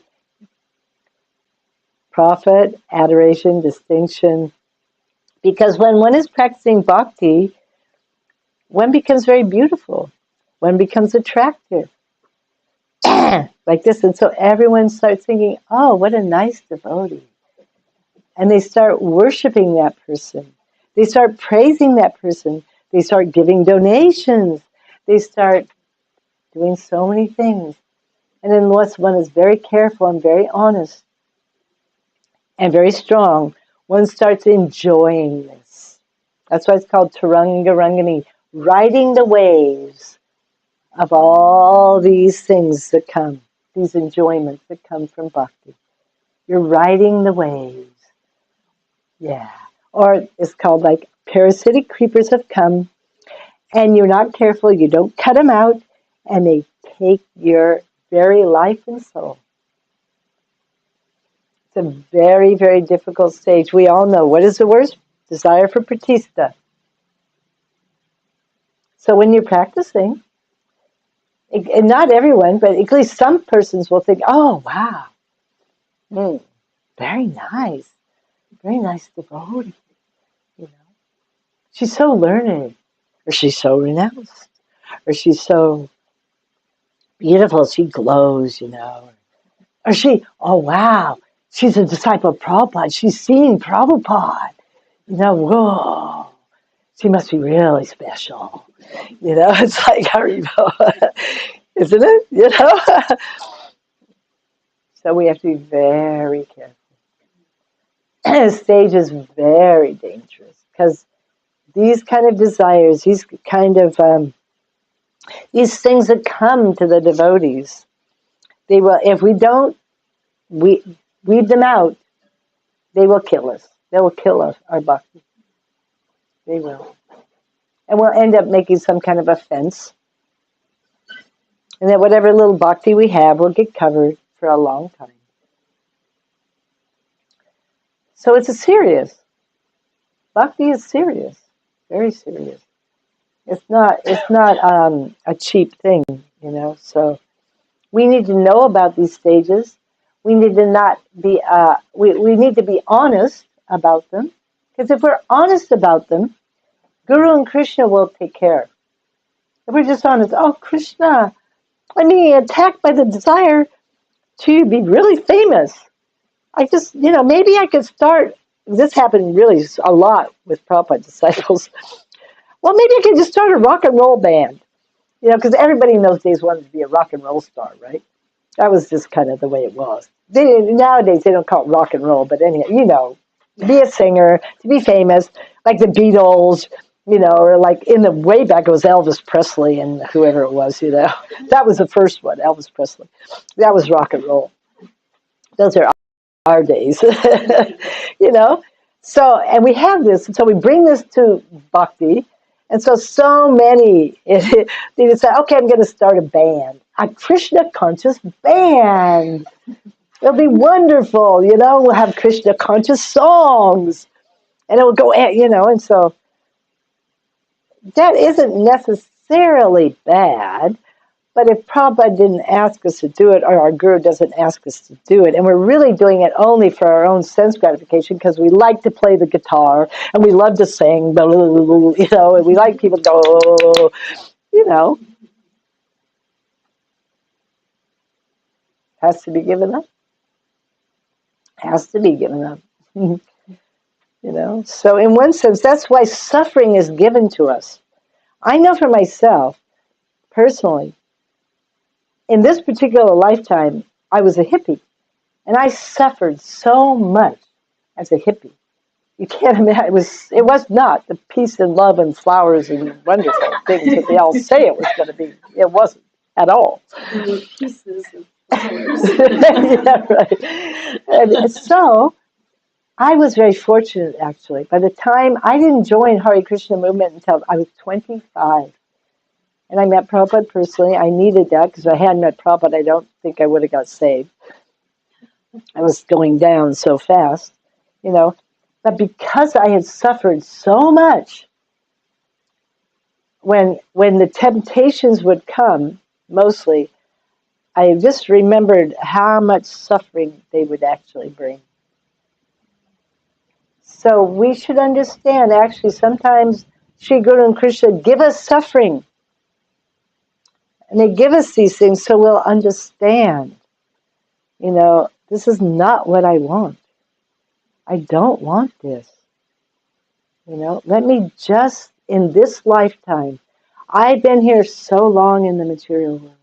Profit, adoration, distinction. Because when one is practicing bhakti, one becomes very beautiful. One becomes attractive. Like this. And so everyone starts thinking, oh, what a nice devotee. And they start worshiping that person. They start praising that person. They start giving donations. They start doing so many things. And unless one is very careful and very honest and very strong, one starts enjoying this. That's why it's called Taranga Rangini, riding the waves of all these things that come, these enjoyments that come from bhakti. You're riding the waves. Yeah. Or it's called like parasitic creepers have come, and you're not careful, you don't cut them out, and they take your very life and soul. It's a very, very difficult stage. We all know, what is the worst? Desire for pratistha. So when you're practicing, and not everyone, but at least some persons will think, oh, wow, very nice devotee. She's so learned, or she's so renounced, or she's so beautiful, she glows, Or she, oh wow, she's a disciple of Prabhupada, she's seen Prabhupada, whoa, she must be really special. It's like, isn't it? So we have to be very careful. Stage is very dangerous because these kind of desires, these kind of these things that come to the devotees, they will. If we don't weed them out, they will kill us. They will kill us, our bhakti. They will, and we'll end up making some kind of offense, and that whatever little bhakti we have will get covered for a long time. So it's serious. Bhakti is serious, very serious. It's not a cheap thing, So we need to know about these stages. We need to not be. We need to be honest about them, because if we're honest about them, Guru and Krishna will take care. If we're just honest, oh Krishna, I'm being attacked by the desire to be really famous. I just, maybe I could start. This happened really a lot with Prabhupada disciples. Well, maybe I could just start a rock and roll band. Because everybody in those days wanted to be a rock and roll star, right? That was just kind of the way it was. Nowadays, they don't call it rock and roll, but anyhow, to be a singer, to be famous, like the Beatles, or like in the way back, it was Elvis Presley and whoever it was, That was the first one, Elvis Presley. That was rock and roll. Those are our days, So, and we have this, and so we bring this to bhakti, and so many, they decide, okay, I'm going to start a band, a Krishna conscious band. It'll be wonderful, we'll have Krishna conscious songs, and it will go, and so that isn't necessarily bad. But if Prabhupada didn't ask us to do it, or our Guru doesn't ask us to do it, and we're really doing it only for our own sense gratification because we like to play the guitar and we love to sing, and we like people to go, has to be given up. Has to be given up. So in one sense, that's why suffering is given to us. I know for myself, personally, in this particular lifetime, I was a hippie, and I suffered so much as a hippie. You can't imagine. It was not the peace and love and flowers and wonderful things that they all say it was going to be. It wasn't at all. Pieces of flowers. Yeah, right. And so I was very fortunate, actually. By the time I didn't join Hare Krishna movement until I was 25. And I met Prabhupada personally. I needed that because if I hadn't met Prabhupada, I don't think I would have got saved. I was going down so fast, But because I had suffered so much, when the temptations would come, mostly, I just remembered how much suffering they would actually bring. So we should understand, actually, sometimes Sri Guru and Krishna give us suffering. And they give us these things so we'll understand, this is not what I want. I don't want this. Let me just, in this lifetime, I've been here so long in the material world.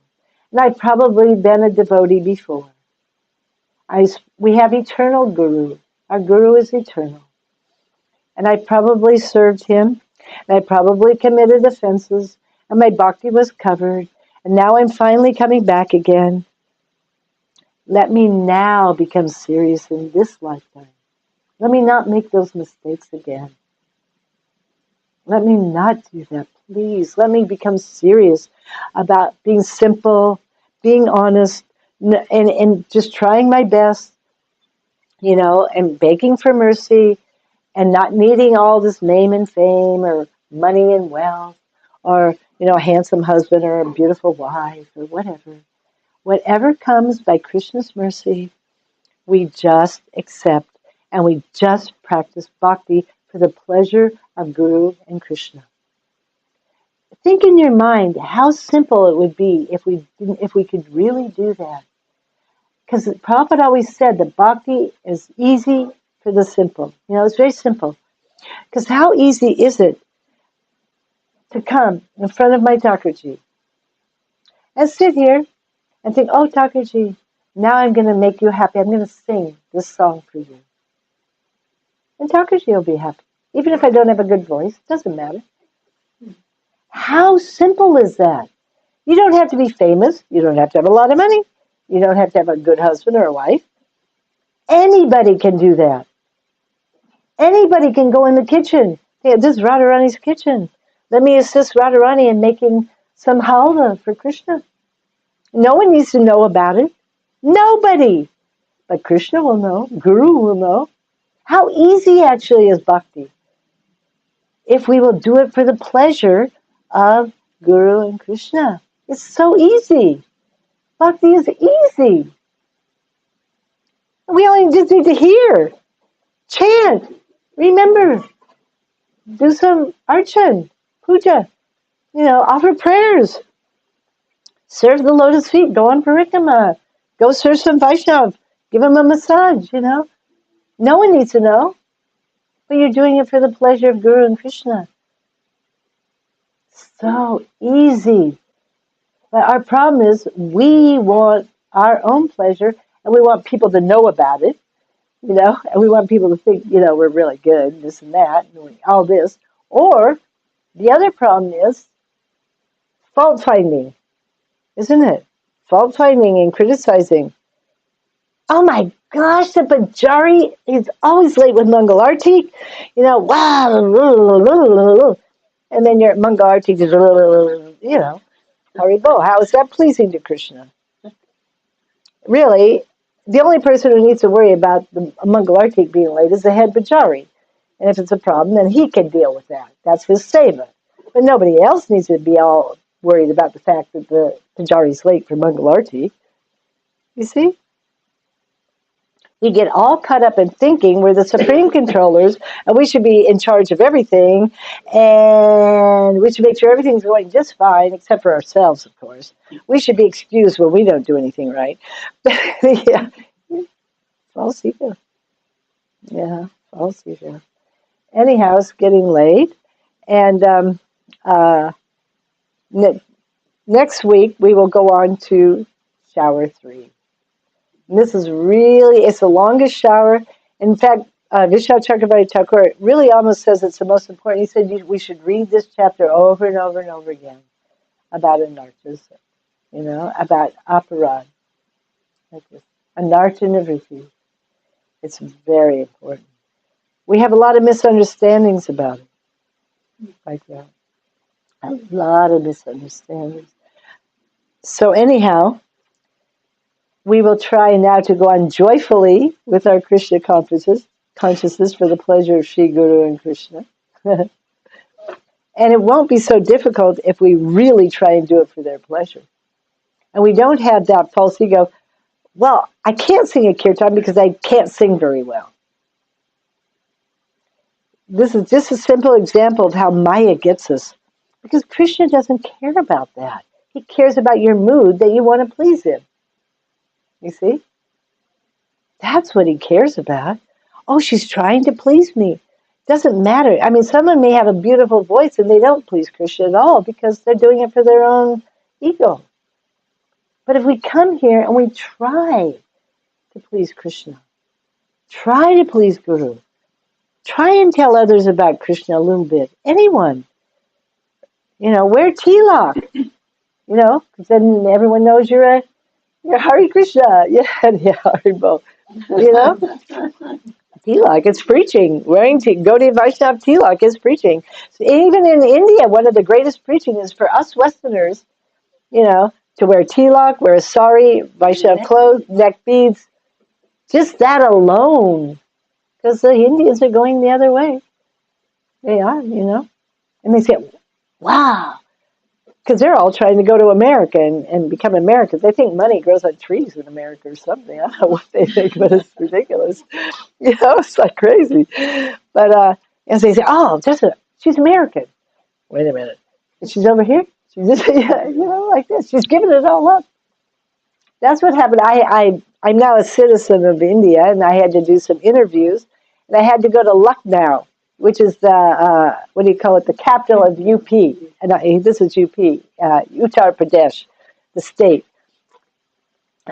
And I've probably been a devotee before. We have eternal Guru. Our Guru is eternal. And I probably served him. And I probably committed offenses. And my bhakti was covered. And now I'm finally coming back again. Let me now become serious in this lifetime. Let me not make those mistakes again. Let me not do that, please. Let me become serious about being simple, being honest, and just trying my best, and begging for mercy, and not needing all this name and fame or money and wealth or, a handsome husband or a beautiful wife or whatever. Whatever comes by Krishna's mercy, we just accept and we just practice bhakti for the pleasure of Guru and Krishna. Think in your mind how simple it would be if we could really do that. Because Prabhupada always said that bhakti is easy for the simple. It's very simple. Because how easy is it to come in front of my Thakurji and sit here and think, oh, Thakurji, Now I'm going to make you happy. I'm going to sing this song for you. And Thakurji will be happy. Even if I don't have a good voice, doesn't matter. How simple is that? You don't have to be famous. You don't have to have a lot of money. You don't have to have a good husband or a wife. Anybody can do that. Anybody can go in the kitchen. Hey, this is Radharani's kitchen. Let me assist Radharani in making some halva for Krishna. No one needs to know about it. Nobody. But Krishna will know. Guru will know. How easy actually is bhakti if we will do it for the pleasure of Guru and Krishna. It's so easy. Bhakti is easy. We only just need to hear, chant, remember, do some archan, puja, offer prayers, serve the lotus feet, go on parikrama, go serve some Vaishnav, give them a massage, No one needs to know, but you're doing it for the pleasure of Guru and Krishna. So easy. But our problem is we want our own pleasure and we want people to know about it, and we want people to think, we're really good, this and that, and all this. Or the other problem is fault finding, isn't it? Fault finding and criticizing. Oh my gosh, the Pujari is always late with Mangal Arti. Wow. And then you're at Mangal Arti, Haribo. How is that pleasing to Krishna? Really, the only person who needs to worry about the Mangal Arti being late is the head Pujari. And if it's a problem, then he can deal with that. That's his seva. But nobody else needs to be all worried about the fact that the Pujari's late for Mangal Arti. You see? We get all caught up in thinking we're the supreme controllers and we should be in charge of everything and we should make sure everything's going just fine, except for ourselves, of course. We should be excused when we don't do anything right. Yeah. False ego. Yeah, false ego. Anyhow, it's getting late. And next week we will go on to shower 3. And this is really, it's the longest shower. In fact, Vishal Chakravarti Thakur really almost says it's the most important. He said we should read this chapter over and over and over again about anarthas, about aparad, like this, anartha nivritti. It's very important. We have a lot of misunderstandings about it, like that. A lot of misunderstandings. So anyhow, we will try now to go on joyfully with our Krishna consciousness for the pleasure of Sri Guru and Krishna. And it won't be so difficult if we really try and do it for their pleasure. And we don't have that false ego, well, I can't sing a kirtan because I can't sing very well. This is just a simple example of how Maya gets us. Because Krishna doesn't care about that. He cares about your mood that you want to please him. You see? That's what he cares about. Oh, she's trying to please me. Doesn't matter. I mean, someone may have a beautiful voice and they don't please Krishna at all because they're doing it for their own ego. But if we come here and we try to please Krishna, try to please Guru, try and tell others about Krishna a little bit, anyone, wear tilak, because then everyone knows you're Hare Krishna, yeah, Haribo, tilak, it's preaching. Wearing Gaudiya Vaishnav tilak is preaching. So even in India, one of the greatest preaching is for us Westerners, to wear tilak, wear a sari, Vaishnav clothes, neck beads. Just that alone, because the Indians are going the other way. They are, and they say, wow. Because they're all trying to go to America and become Americans. They think money grows on trees in America or something. I don't know what they think, but it's ridiculous. It's like crazy. But as they say, oh, she's American. Wait a minute. She's over here? She's just, like this. She's giving it all up. That's what happened. I'm now a citizen of India, and I had to do some interviews. And I had to go to Lucknow, which is the, the capital of UP. And this is UP, Uttar Pradesh, the state.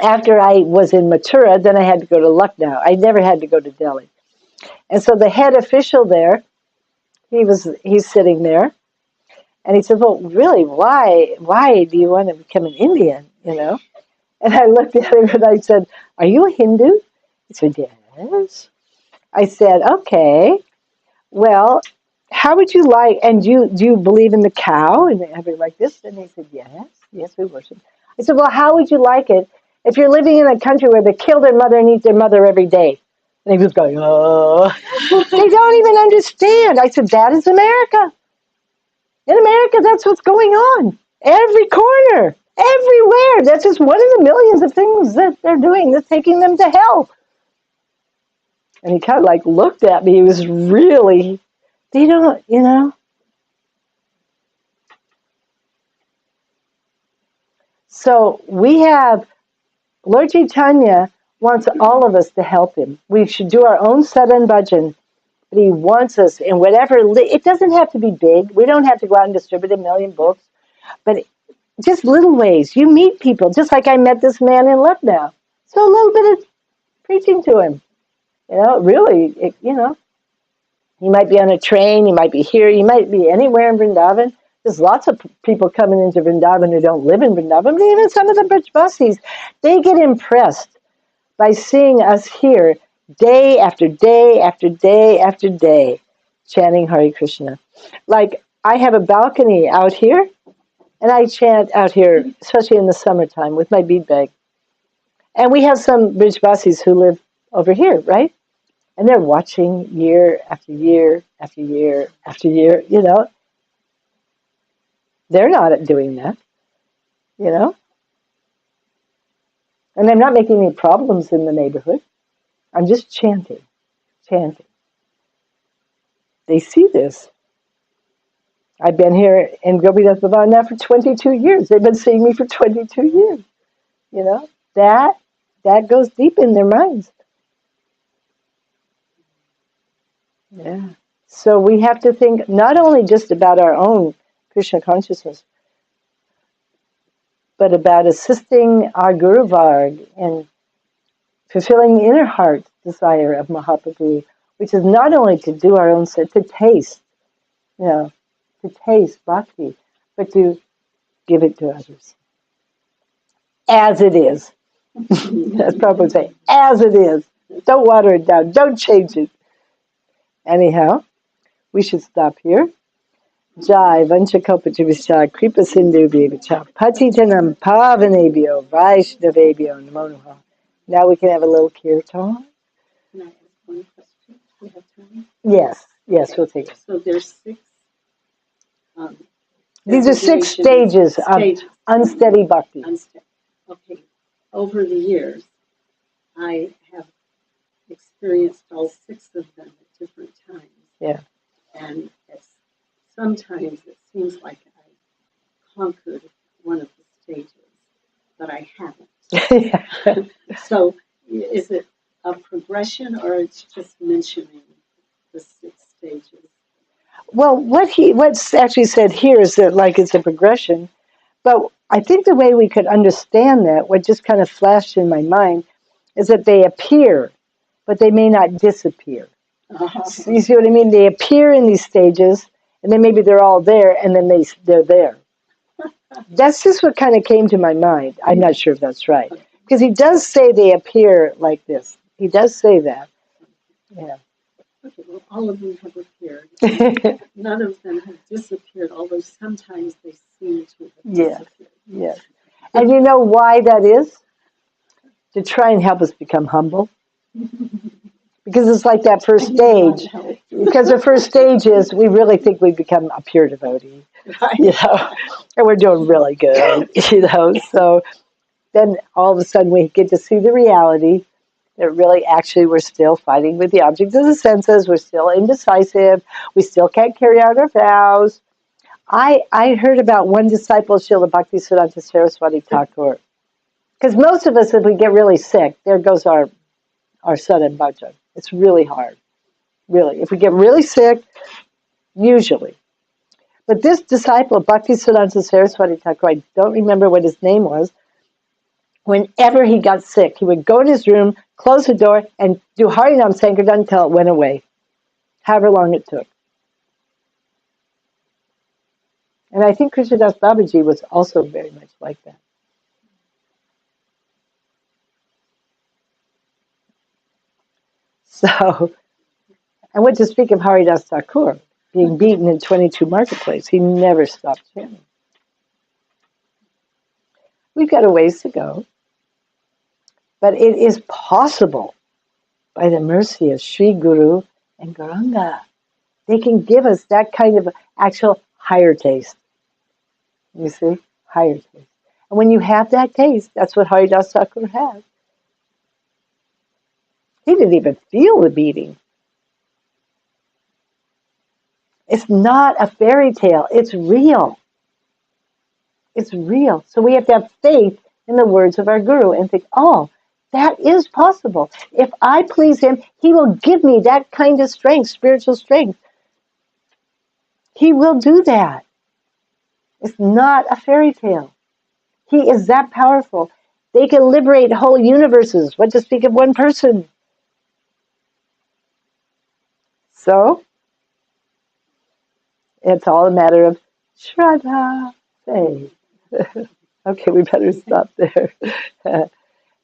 after I was in Mathura, then I had to go to Lucknow. I never had to go to Delhi. And so the head official there, he's sitting there, and he said, "Well, really, why do you want to become an Indian? You know?" And I looked at him and I said, "Are you a Hindu?" He said, "Yes." I said, "Okay. Well, how would you like? And do you believe in the cow and everything like this?" And he said, "Yes, yes, we worship." I said, "Well, how would you like it if you're living in a country where they kill their mother and eat their mother every day?" And he was going, "Oh, they don't even understand." I said, "That is America. In America, that's what's going on. Every corner, everywhere. That's just one of the millions of things that they're doing that's taking them to hell." And he kind of like looked at me. He was really, they don't, you know. So we have, Lord Chaitanya wants all of us to help him. We should do our own sadhan bhajan, but he wants us in whatever, it doesn't have to be big. We don't have to go out and distribute 1 million books, but just little ways. You meet people, just like I met this man in Lucknow. So a little bit of preaching to him. You know, really, you know, you might be on a train, you might be here, you might be anywhere in Vrindavan. There's lots of people coming into Vrindavan who don't live in Vrindavan, but even some of the Brajvasis, they get impressed by seeing us here day after day after day after day chanting Hare Krishna. Like, I have a balcony out here, and I chant out here, especially in the summertime, with my bead bag. And we have some Brajvasis who live over here, right? And they're watching year after year after year after year, you know. They're not doing that, you know. And I'm not making any problems in the neighborhood. I'm just chanting, chanting. They see this. I've been here in Gopidas Bhavan now for 22 years. They've been seeing me for 22 years. You know, that goes deep in their minds. Yeah. So we have to think not only just about our own Krishna consciousness, but about assisting our Guru Varg in fulfilling the inner heart desire of Mahaprabhu, which is not only to do our own to taste, you know, to taste bhakti, but to give it to others. As it is. As Prabhupada would say, as it is. Don't water it down. Don't change it. Anyhow, we should stop here. Jai Vanchakopachivisha Kripa Sindhu Bhavacha Patitanam Pavanebhyo Vaishnavebhyo Namo Namaha. Now we can have a little kirtan. Can I ask one question? Do you have time? Yes, we'll take it. So there's 6. These are 6 stages of unsteady bhakti. Okay. Over the years, I have experienced all 6 of them at different times. Yeah. And sometimes it seems like I conquered one of the stages, but I haven't. So is it a progression, or it's just mentioning the 6 stages? Well, what's actually said here is that like it's a progression, but I think the way we could understand that, what just kind of flashed in my mind, is that they appear, but they may not disappear. So you see what I mean? They appear in these stages, and then maybe they're all there, and then they're there. That's just what kind of came to my mind. I'm not sure if that's right. Because he does say they appear like this. He does say that. Yeah. Okay, well, all of them have appeared. None of them have disappeared, although sometimes they seem to have disappeared. Yes. And you know why that is? To try and help us become humble. Because it's like that first stage. Because the first stage is we really think we become a pure devotee, you know, and we're doing really good, you know. So then all of a sudden we get to see the reality that really actually we're still fighting with the objects of the senses. We're still indecisive. We still can't carry out our vows. I heard about one disciple, Srila Bhaktisiddhanta Saraswati Thakur. Because most of us, if we get really sick, there goes our sadhan bhajan. It's really hard, really. If we get really sick, usually. But this disciple, Bhaktisiddhanta Saraswati Thakur, I don't remember what his name was, whenever he got sick, he would go in his room, close the door, and do Harinam Sankirtan until it went away, however long it took. And I think Krishnadas Babaji was also very much like that. So, and what to speak of Haridas Thakur being beaten in 22 Marketplace, he never stopped chanting. We've got a ways to go, but it is possible by the mercy of Sri Guru and Gauranga. They can give us that kind of actual higher taste. You see? Higher taste. And when you have that taste, that's what Haridas Thakur had. He didn't even feel the beating. It's not a fairy tale. It's real. It's real. So we have to have faith in the words of our Guru and think, oh, that is possible. If I please him, he will give me that kind of strength, spiritual strength. He will do that. It's not a fairy tale. He is that powerful. They can liberate whole universes. What to speak of one person? So, it's all a matter of Shraddha, faith. Okay, we better stop there.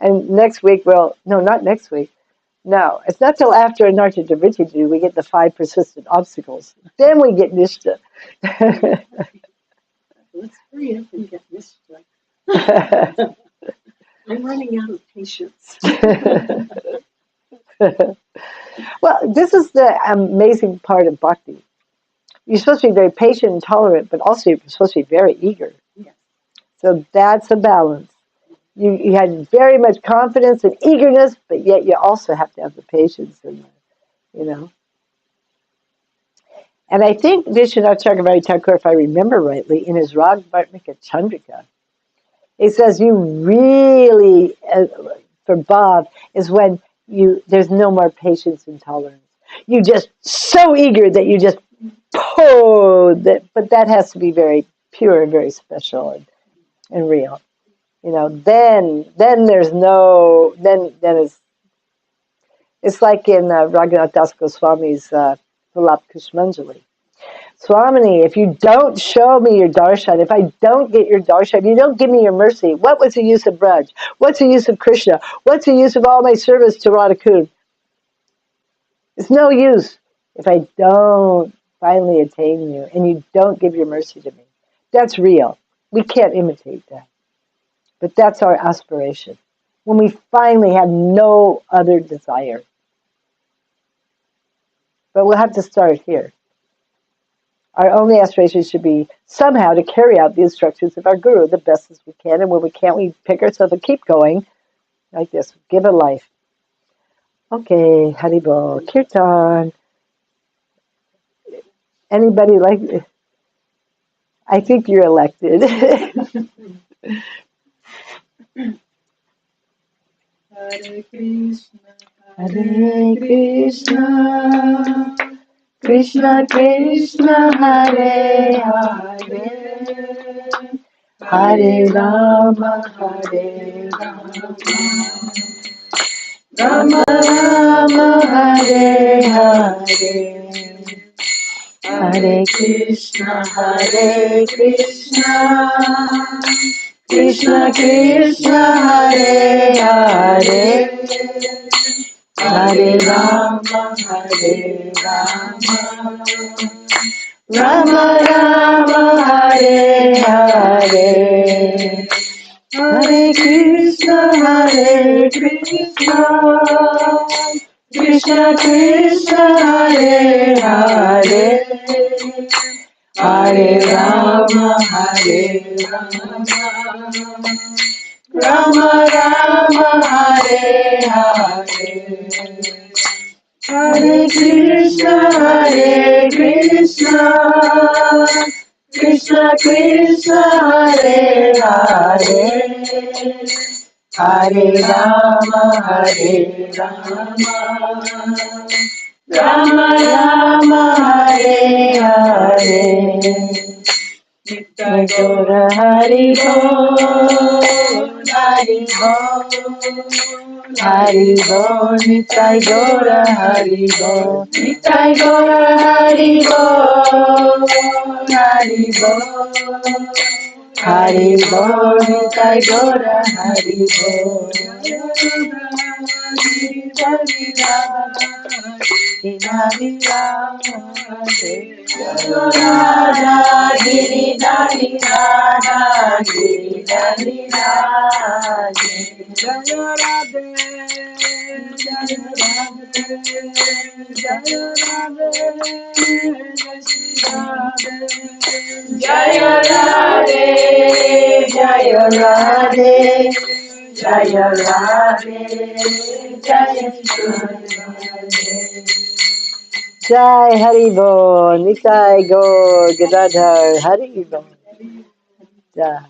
And next week, not next week. No, it's not till after Anartha Davichiju we get the 5 persistent obstacles. Then we get Nishta. Let's hurry up and get Nishta. I'm running out of patience. Well, this is the amazing part of bhakti. You're supposed to be very patient and tolerant, but also you're supposed to be very eager. Yes. So that's a balance. You had very much confidence and eagerness, but yet you also have to have the patience and And I think Vishwanath Chakravarti Thakur, if I remember rightly, in his Rag Vartmika Chandrika, he says you really, for Bhav, is when there's no more patience and tolerance. You just so eager that you just but that has to be very pure and very special and real. Then there's no, then it's like in Raghunath Das Goswami's Vilap Kusumanjali. Swamini, if you don't show me your darshan, if I don't get your darshan, if you don't give me your mercy, what was the use of Braj? What's the use of Krishna? What's the use of all my service to Radhakund? It's no use if I don't finally attain you and you don't give your mercy to me. That's real. We can't imitate that. But that's our aspiration. When we finally have no other desire. But we'll have to start here. Our only aspiration should be somehow to carry out the instructions of our Guru the best as we can. And when we can't, we pick ourselves and keep going like this. Give it life. Okay, Haribol, Kirtan. Anybody like? I think you're elected. Hare Krishna, Hare Krishna, Krishna Krishna, Hare Hare, Hare Rama, Hare Rama, Rama Rama, Hare Hare, Hare Krishna, Hare Krishna, Krishna Krishna, Hare Hare, Hare Rama, Hare Rama, Rama Rama, Hare Hare, Hare Krishna, Hare Krishna, Krishna Krishna, Hare Hare, Hare Rama, Hare Rama, Rama Rama, Hare Hare, Hare Krishna, Hare Krishna, Krishna Krishna, Hare Hare, Hare Rama, Hare Rama, Rama Rama, Hare Hare, Nitai Gaura Hari Bol, Hari Bol, Hari Bol, Nitai Gaura Hari Bol, Nitai Gaura Hari Bol, Hari Bol, Hari Bol, Nitai Gaura Hari Bol. Radha, Giridhari Radha, Giridhari Radha, Jaya Radhe, Jaya Radhe, Jaya Radhe, Jaya Radhe, Jaya Radhe, Jaya Radhe, Jaya Radhe. Jai Hari Bol, Nitai Gaur, Gadadhar, Hari Bol. Jai.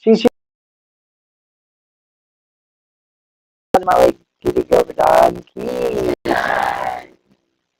Shri Shri Malik Giri Govardhan Ki.